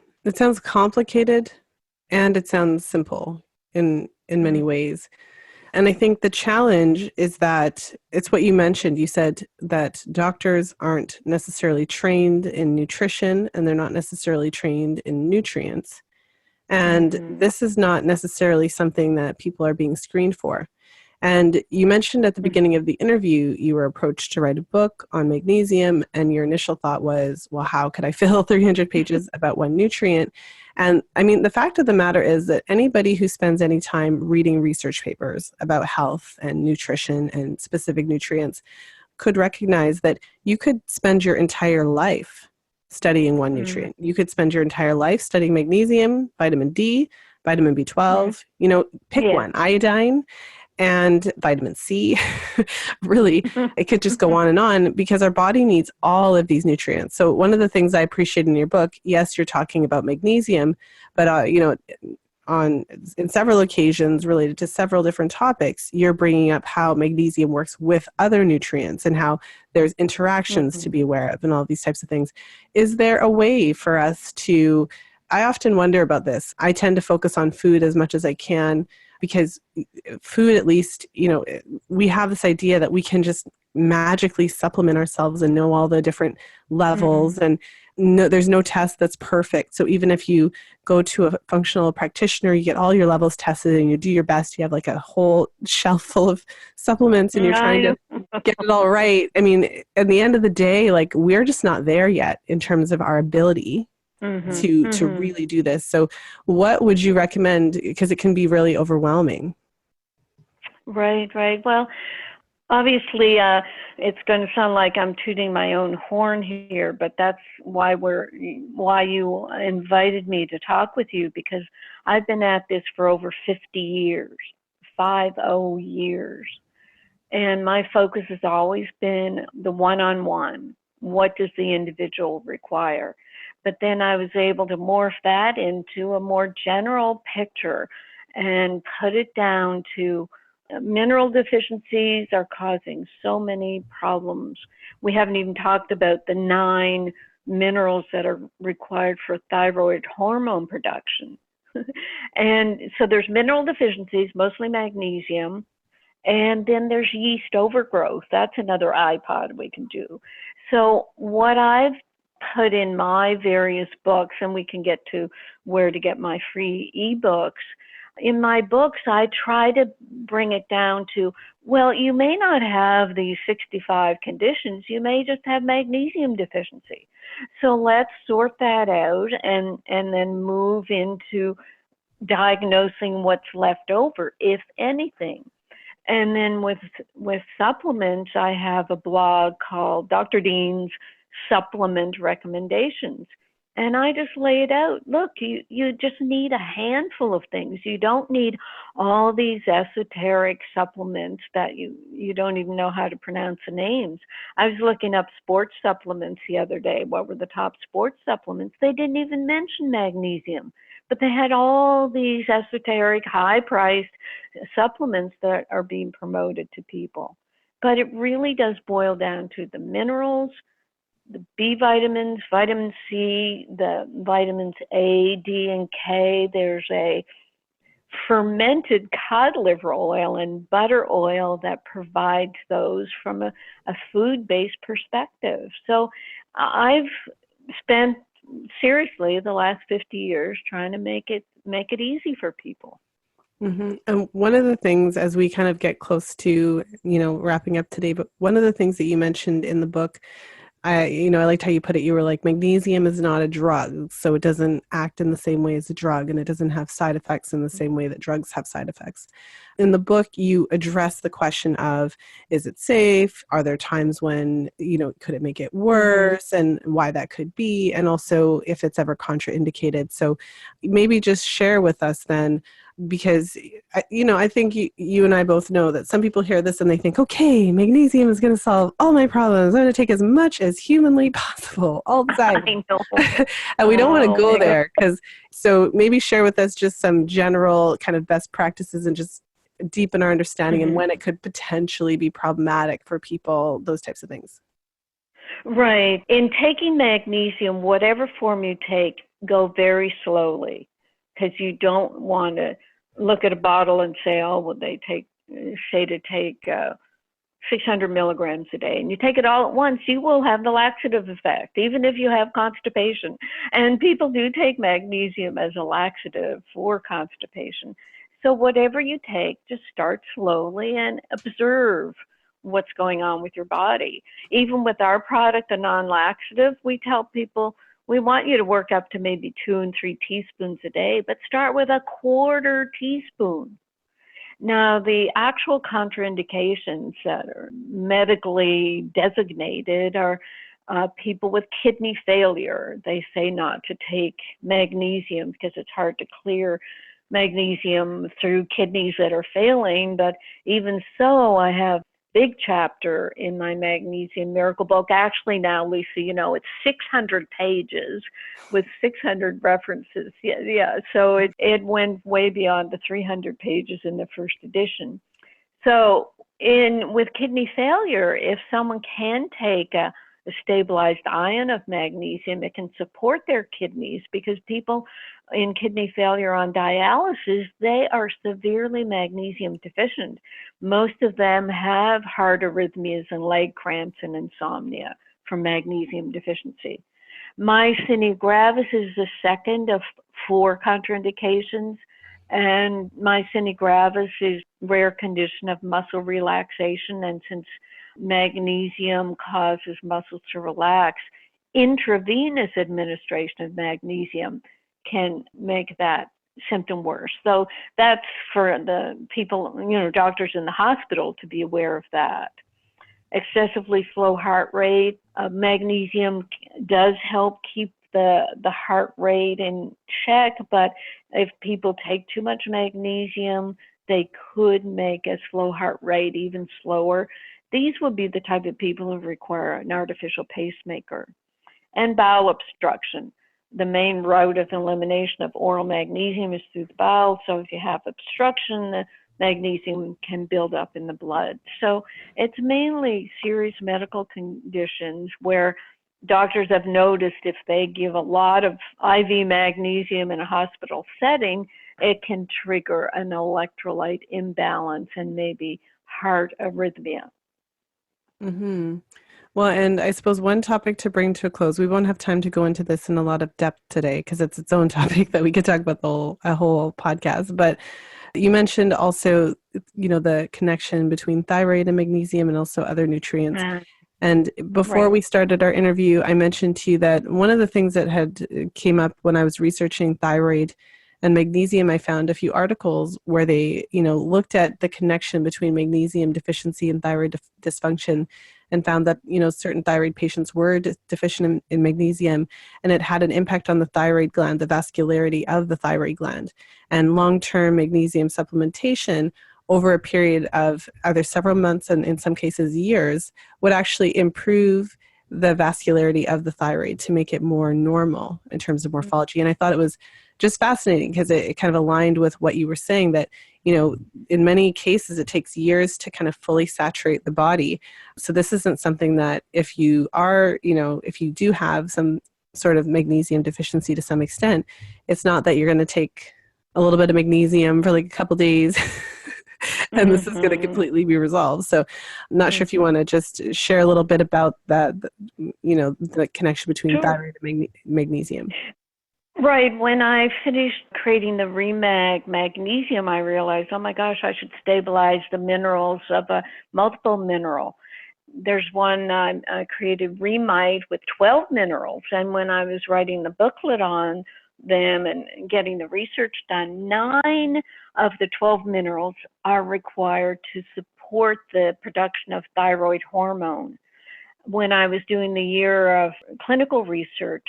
complicated, and it sounds simple in many ways. And I think the challenge is that it's what you mentioned. You said that doctors aren't necessarily trained in nutrition, and they're not necessarily trained in nutrients. And this is not necessarily something that people are being screened for. And you mentioned at the beginning of the interview, you were approached to write a book on magnesium, and your initial thought was, well, how could I fill 300 pages about one nutrient? And I mean, the fact of the matter is that anybody who spends any time reading research papers about health and nutrition and specific nutrients could recognize that you could spend your entire life studying one nutrient. You could spend your entire life studying magnesium, vitamin D, vitamin B12, pick one, iodine, and vitamin C. Really, it could just go on and on, because our body needs all of these nutrients. So one of the things I appreciate in your book, yes, you're talking about magnesium, but in several occasions related to several different topics, you're bringing up how magnesium works with other nutrients and how there's interactions to be aware of and all these types of things. Is there a way for us to, I often wonder about this. I tend to focus on food as much as I can, because food, at least, we have this idea that we can just magically supplement ourselves and know all the different levels, and there's no test that's perfect. So even if you go to a functional practitioner, you get all your levels tested and you do your best, you have like a whole shelf full of supplements and you're trying to get it all right. I mean, at the end of the day, like, we're just not there yet in terms of our ability to really do this. So what would you recommend? Because it can be really overwhelming. Right. Well, obviously, it's going to sound like I'm tooting my own horn here, but that's why you invited me to talk with you, because I've been at this for over 50 years, 50 years. And my focus has always been the one-on-one. What does the individual require? But then I was able to morph that into a more general picture and put it down to mineral deficiencies are causing so many problems. We haven't even talked about the 9 minerals that are required for thyroid hormone production. And so there's mineral deficiencies, mostly magnesium. And then there's yeast overgrowth. That's another iPod we can do. So what I've put in my various books, and we can get to where to get my free ebooks. In my books, I try to bring it down to, well, you may not have these 65 conditions. You may just have magnesium deficiency. So let's sort that out and then move into diagnosing what's left over, if anything. And then with supplements, I have a blog called Dr. Dean's Supplement Recommendations. And I just lay it out. Look, you just need a handful of things. You don't need all these esoteric supplements that you don't even know how to pronounce the names. I was looking up sports supplements the other day. What were the top sports supplements? They didn't even mention magnesium, but they had all these esoteric, high-priced supplements that are being promoted to people. But it really does boil down to the minerals, the B vitamins, vitamin C, the vitamins A, D, and K. There's a fermented cod liver oil and butter oil that provides those from a food-based perspective. So I've spent seriously the last 50 years trying to make it easy for people. Mm-hmm. And one of the things, as we kind of get close to, wrapping up today, but one of the things that you mentioned in the book, I liked how you put it. You were like, magnesium is not a drug, so it doesn't act in the same way as a drug, and it doesn't have side effects in the same way that drugs have side effects. In the book, you address the question of, is it safe? Are there times when, could it make it worse, and why that could be, and also if it's ever contraindicated. So maybe just share with us then, because, I think you and I both know that some people hear this and they think, okay, magnesium is going to solve all my problems. I'm going to take as much as humanly possible all the time. I know. And we don't want to go there. So maybe share with us just some general kind of best practices and just deepen our understanding and when it could potentially be problematic for people, those types of things. Right. In taking magnesium, whatever form you take, go very slowly, because you don't want to look at a bottle and say, oh, well, they say to take 600 milligrams a day, and you take it all at once, you will have the laxative effect, even if you have constipation. And people do take magnesium as a laxative for constipation. So whatever you take, just start slowly and observe what's going on with your body. Even with our product, the non-laxative, we tell people, we want you to work up to maybe 2 and 3 teaspoons a day, but start with a 1/4 teaspoon. Now, the actual contraindications that are medically designated are people with kidney failure. They say not to take magnesium because it's hard to clear magnesium through kidneys that are failing. But even so, I have big chapter in my Magnesium Miracle book. Actually now, Lisa, it's 600 pages with 600 references. Yeah. So it went way beyond the 300 pages in the first edition. So with kidney failure, if someone can take a stabilized ion of magnesium, it can support their kidneys, because people in kidney failure on dialysis, they are severely magnesium deficient. Most of them have heart arrhythmias and leg cramps and insomnia from magnesium deficiency. Myasthenia gravis is the second of 4 contraindications, and myasthenia gravis is a rare condition of muscle relaxation, and since magnesium causes muscles to relax, intravenous administration of magnesium can make that symptom worse. So that's for the people, doctors in the hospital to be aware of that. Excessively slow heart rate. Magnesium does help keep the heart rate in check, but if people take too much magnesium, they could make a slow heart rate even slower. These would be the type of people who require an artificial pacemaker. And bowel obstruction. The main route of elimination of oral magnesium is through the bowel. So if you have obstruction, the magnesium can build up in the blood. So it's mainly serious medical conditions where doctors have noticed if they give a lot of IV magnesium in a hospital setting, it can trigger an electrolyte imbalance and maybe heart arrhythmia. Mm-hmm. Well, and I suppose one topic to bring to a close, we won't have time to go into this in a lot of depth today because it's its own topic that we could talk about a whole podcast. But you mentioned also, the connection between thyroid and magnesium and also other nutrients. And before we started our interview, I mentioned to you that one of the things that had came up when I was researching thyroid and magnesium, I found a few articles where they, looked at the connection between magnesium deficiency and thyroid dysfunction. and found that, certain thyroid patients were deficient in magnesium, and it had an impact on the thyroid gland, the vascularity of the thyroid gland. And long-term magnesium supplementation over a period of either several months and in some cases years would actually improve the vascularity of the thyroid to make it more normal in terms of morphology. And I thought it was just fascinating because it kind of aligned with what you were saying, that, in many cases it takes years to kind of fully saturate the body. So this isn't something that if you are, if you do have some sort of magnesium deficiency to some extent, it's not that you're going to take a little bit of magnesium for like a couple days and this is going to completely be resolved. So I'm not sure if you want to just share a little bit about that, the connection between thyroid and magnesium. Right. When I finished creating the ReMag magnesium, I realized, oh my gosh, I should stabilize the minerals of a multiple mineral. There's one I created, ReMite, with 12 minerals. And when I was writing the booklet on them and getting the research done, 9 of the 12 minerals are required to support the production of thyroid hormone. When I was doing the year of clinical research,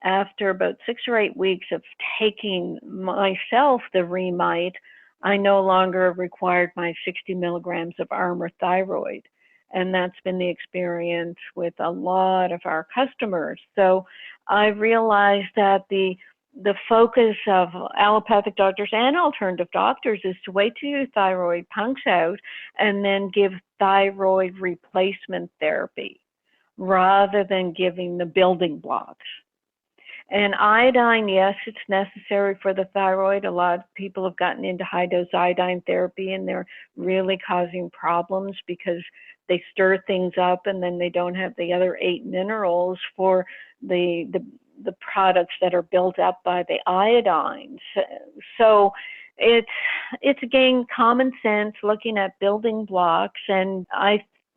after about 6 or 8 weeks of taking myself the ReMite, I no longer required my 60 milligrams of Armour thyroid. And that's been the experience with a lot of our customers. So I realized that the focus of allopathic doctors and alternative doctors is to wait till your thyroid punks out and then give thyroid replacement therapy rather than giving the building blocks. And iodine, yes, it's necessary for the thyroid. A lot of people have gotten into high-dose iodine therapy, and they're really causing problems because they stir things up and then they don't have the other 8 minerals for the products that are built up by the iodines. So it's again common sense, looking at building blocks. And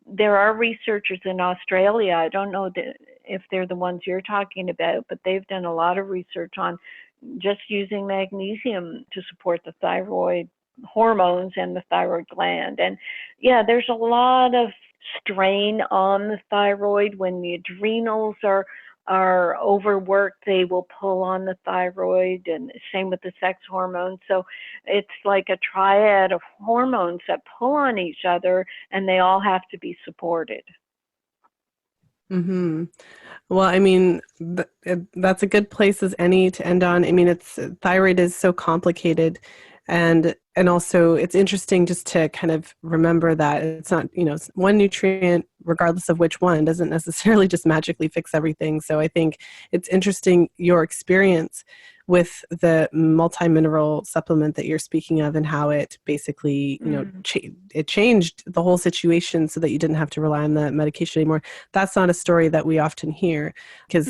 there are researchers in Australia, I don't know if they're the ones you're talking about, but they've done a lot of research on just using magnesium to support the thyroid hormones and the thyroid gland. And yeah, there's a lot of strain on the thyroid. When the adrenals are overworked, they will pull on the thyroid, and same with the sex hormones. So it's like a triad of hormones that pull on each other, and they all have to be supported. Mm-hmm. Well, I mean, that's a good place as any to end on. I mean, thyroid is so complicated, and also it's interesting just to kind of remember that it's not, one nutrient, regardless of which one, doesn't necessarily just magically fix everything. So I think it's interesting your experience with the multi-mineral supplement that you're speaking of, and how it basically, it changed the whole situation so that you didn't have to rely on the medication anymore. That's not a story that we often hear because,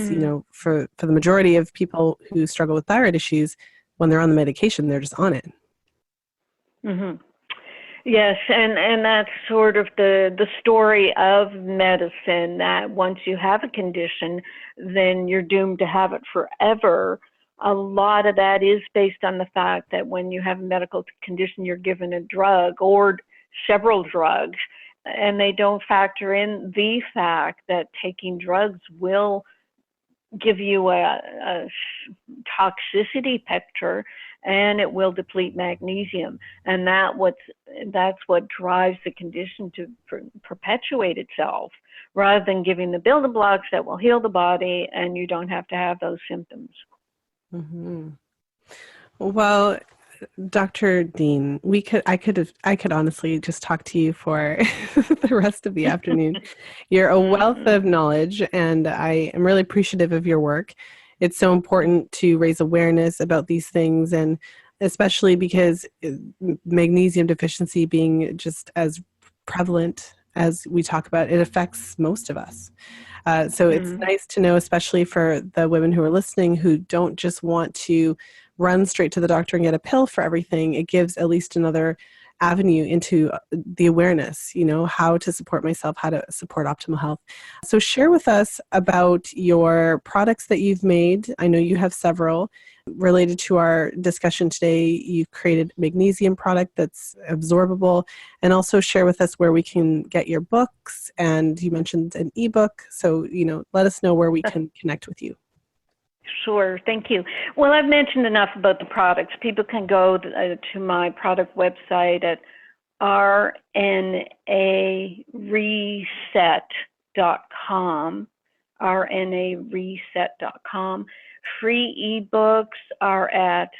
for the majority of people who struggle with thyroid issues, when they're on the medication, they're just on it. Mm-hmm. Yes, and that's sort of the story of medicine, that once you have a condition, then you're doomed to have it forever. A lot of that is based on the fact that when you have a medical condition, you're given a drug or several drugs, and they don't factor in the fact that taking drugs will give you a toxicity picture, and it will deplete magnesium, and that's what drives the condition to perpetuate itself, rather than giving the building blocks that will heal the body, and you don't have to have those symptoms. Mm-hmm. Well, Dr. Dean, I could honestly just talk to you for the rest of the afternoon. You're a wealth of knowledge, and I am really appreciative of your work. It's so important to raise awareness about these things, and especially because magnesium deficiency being just as prevalent as we talk about, it affects most of us. So it's nice to know, especially for the women who are listening who don't just want to run straight to the doctor and get a pill for everything. It gives at least another avenue into the awareness, how to support myself, how to support optimal health. So share with us about your products that you've made. I know you have several. Related to our discussion today, you've created a magnesium product that's absorbable, and also share with us where we can get your books. And you mentioned an ebook. So, let us know where we can connect with you. Sure, thank you. Well, I've mentioned enough about the products. People can go to my product website at RnA ReSet.com. Free ebooks are at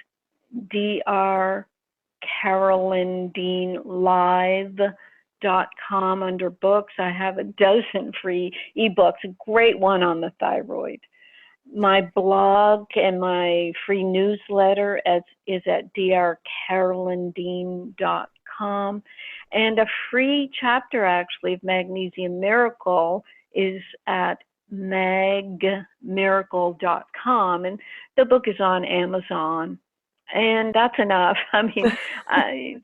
drcarolyndeanlive.com under books. I have a dozen free ebooks, a great one on the thyroid. My blog and my free newsletter is at drcarolyndean.com. And a free chapter, actually, of Magnesium Miracle is at magmiracle.com. And the book is on Amazon. And that's enough. I mean,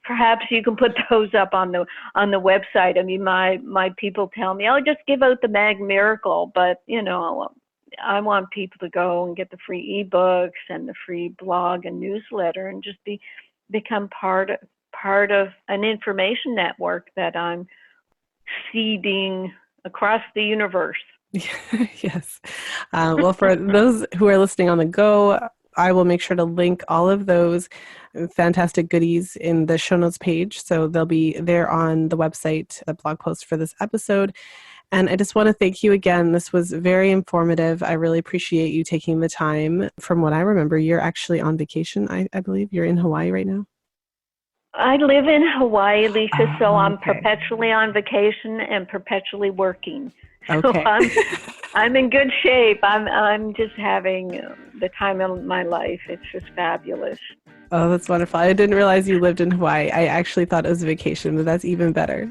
perhaps you can put those up on the website. I mean, my people tell me, "Oh, just give out the Mag Miracle," but I want people to go and get the free ebooks and the free blog and newsletter and just become part of an information network that I'm seeding across the universe. Yes. Well, for those who are listening on the go, I will make sure to link all of those fantastic goodies in the show notes page. So they'll be there on the website, the blog post for this episode. And I just want to thank you again. This was very informative. I really appreciate you taking the time. From what I remember, you're actually on vacation. I believe you're in Hawaii right now. I live in Hawaii, Lisa, so I'm okay. perpetually on vacation and perpetually working. Okay. So I'm in good shape. I'm just having the time of my life. It's just fabulous. Oh, that's wonderful. I didn't realize you lived in Hawaii. I actually thought it was a vacation, but that's even better.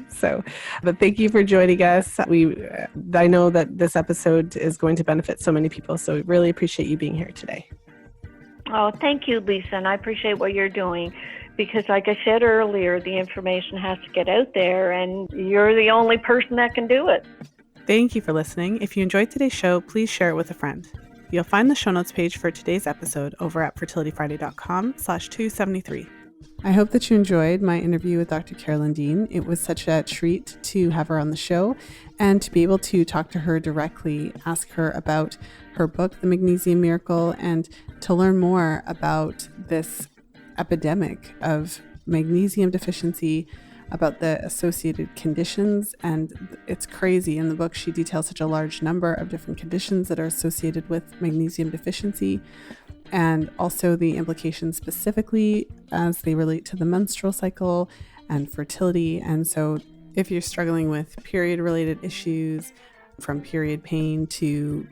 But thank you for joining us. I know that this episode is going to benefit so many people, so we really appreciate you being here today. Oh, thank you, Lisa, and I appreciate what you're doing. Because like I said earlier, the information has to get out there, and you're the only person that can do it. Thank you for listening. If you enjoyed today's show, please share it with a friend. You'll find the show notes page for today's episode over at fertilityfriday.com/273. I hope that you enjoyed my interview with Dr. Carolyn Dean. It was such a treat to have her on the show and to be able to talk to her directly, ask her about her book, The Magnesium Miracle, and to learn more about this epidemic of magnesium deficiency, about the associated conditions. And it's crazy. In the book, she details such a large number of different conditions that are associated with magnesium deficiency, and also the implications specifically as they relate to the menstrual cycle and fertility. And so if you're struggling with period-related issues, from period pain to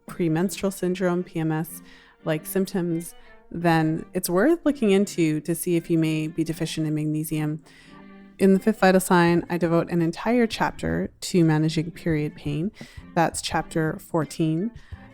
premenstrual syndrome, PMS-like symptoms, then it's worth looking into to see if you may be deficient in magnesium. In the fifth vital sign, I devote an entire chapter to managing period pain. That's chapter 14.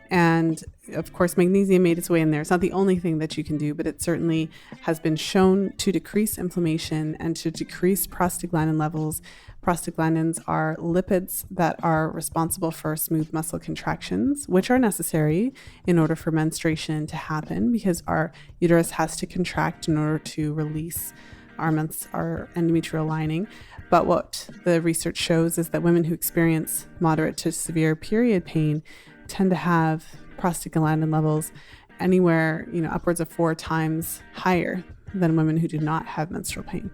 And of course, magnesium made its way in there. It's not the only thing that you can do, but it certainly has been shown to decrease inflammation and to decrease prostaglandin levels. Prostaglandins are lipids that are responsible for smooth muscle contractions, which are necessary in order for menstruation to happen, because our uterus has to contract in order to release our endometrial lining. But what the research shows is that women who experience moderate to severe period pain tend to have prostaglandin levels anywhere, upwards of 4 times higher than women who do not have menstrual pain.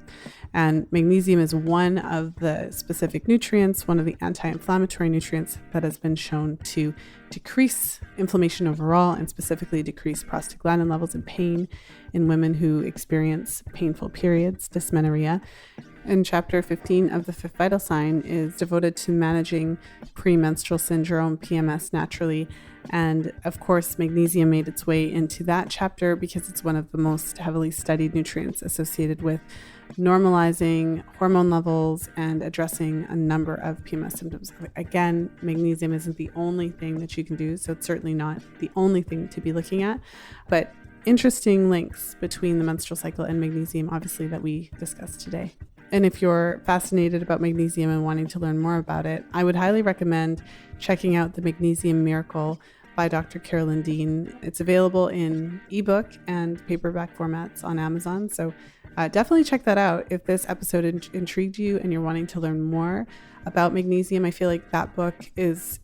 And magnesium is one of the specific nutrients, one of the anti-inflammatory nutrients that has been shown to decrease inflammation overall and specifically decrease prostaglandin levels and pain in women who experience painful periods, dysmenorrhea. And chapter 15 of the fifth vital sign is devoted to managing premenstrual syndrome, PMS, naturally. And of course, magnesium made its way into that chapter because it's one of the most heavily studied nutrients associated with normalizing hormone levels and addressing a number of PMS symptoms. Again, magnesium isn't the only thing that you can do, so it's certainly not the only thing to be looking at, but interesting links between the menstrual cycle and magnesium, obviously, that we discussed today. And if you're fascinated about magnesium and wanting to learn more about it, I would highly recommend checking out the Magnesium Miracle by Dr. Carolyn Dean. It's available in ebook and paperback formats on Amazon. So definitely check that out. If this episode intrigued you and you're wanting to learn more about magnesium, I feel like that book is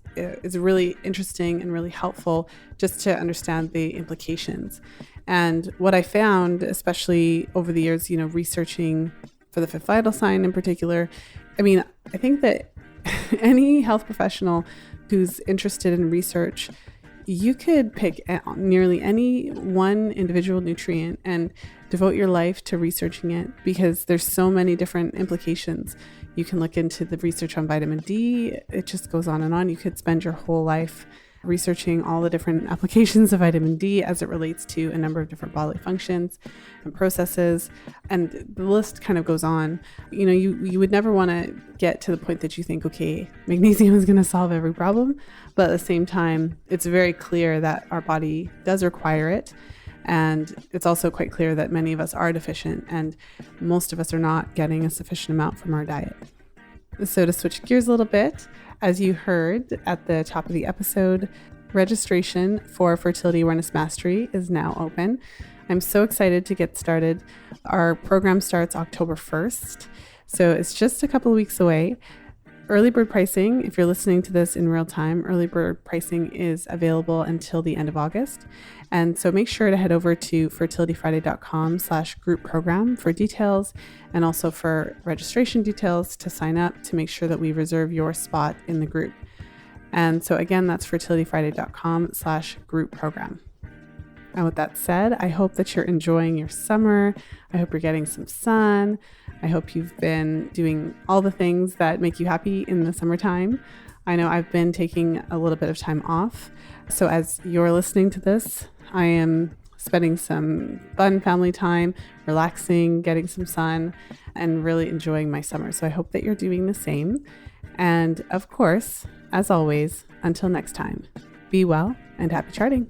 really interesting and really helpful just to understand the implications. And what I found, especially over the years, researching for the fifth vital sign in particular, I think that any health professional who's interested in research, you could pick nearly any one individual nutrient and devote your life to researching it, because there's so many different implications. You can look into the research on vitamin D. It just goes on and on. You could spend your whole life researching all the different applications of vitamin D as it relates to a number of different bodily functions and processes. And the list kind of goes on. You would never want to get to the point that you think, okay, magnesium is going to solve every problem. But at the same time, it's very clear that our body does require it. And it's also quite clear that many of us are deficient, and most of us are not getting a sufficient amount from our diet. So to switch gears a little bit, as you heard at the top of the episode, registration for Fertility Awareness Mastery is now open. I'm so excited to get started. Our program starts October 1st, so it's just a couple of weeks away. Early bird pricing, if you're listening to this in real time, early bird pricing is available until the end of August. And so make sure to head over to fertilityfriday.com/group program for details, and also for registration details to sign up to make sure that we reserve your spot in the group. And so again, that's fertilityfriday.com/group program. And with that said, I hope that you're enjoying your summer. I hope you're getting some sun. I hope you've been doing all the things that make you happy in the summertime. I know I've been taking a little bit of time off. So as you're listening to this, I am spending some fun family time, relaxing, getting some sun, and really enjoying my summer. So I hope that you're doing the same. And of course, as always, until next time, be well and happy charting.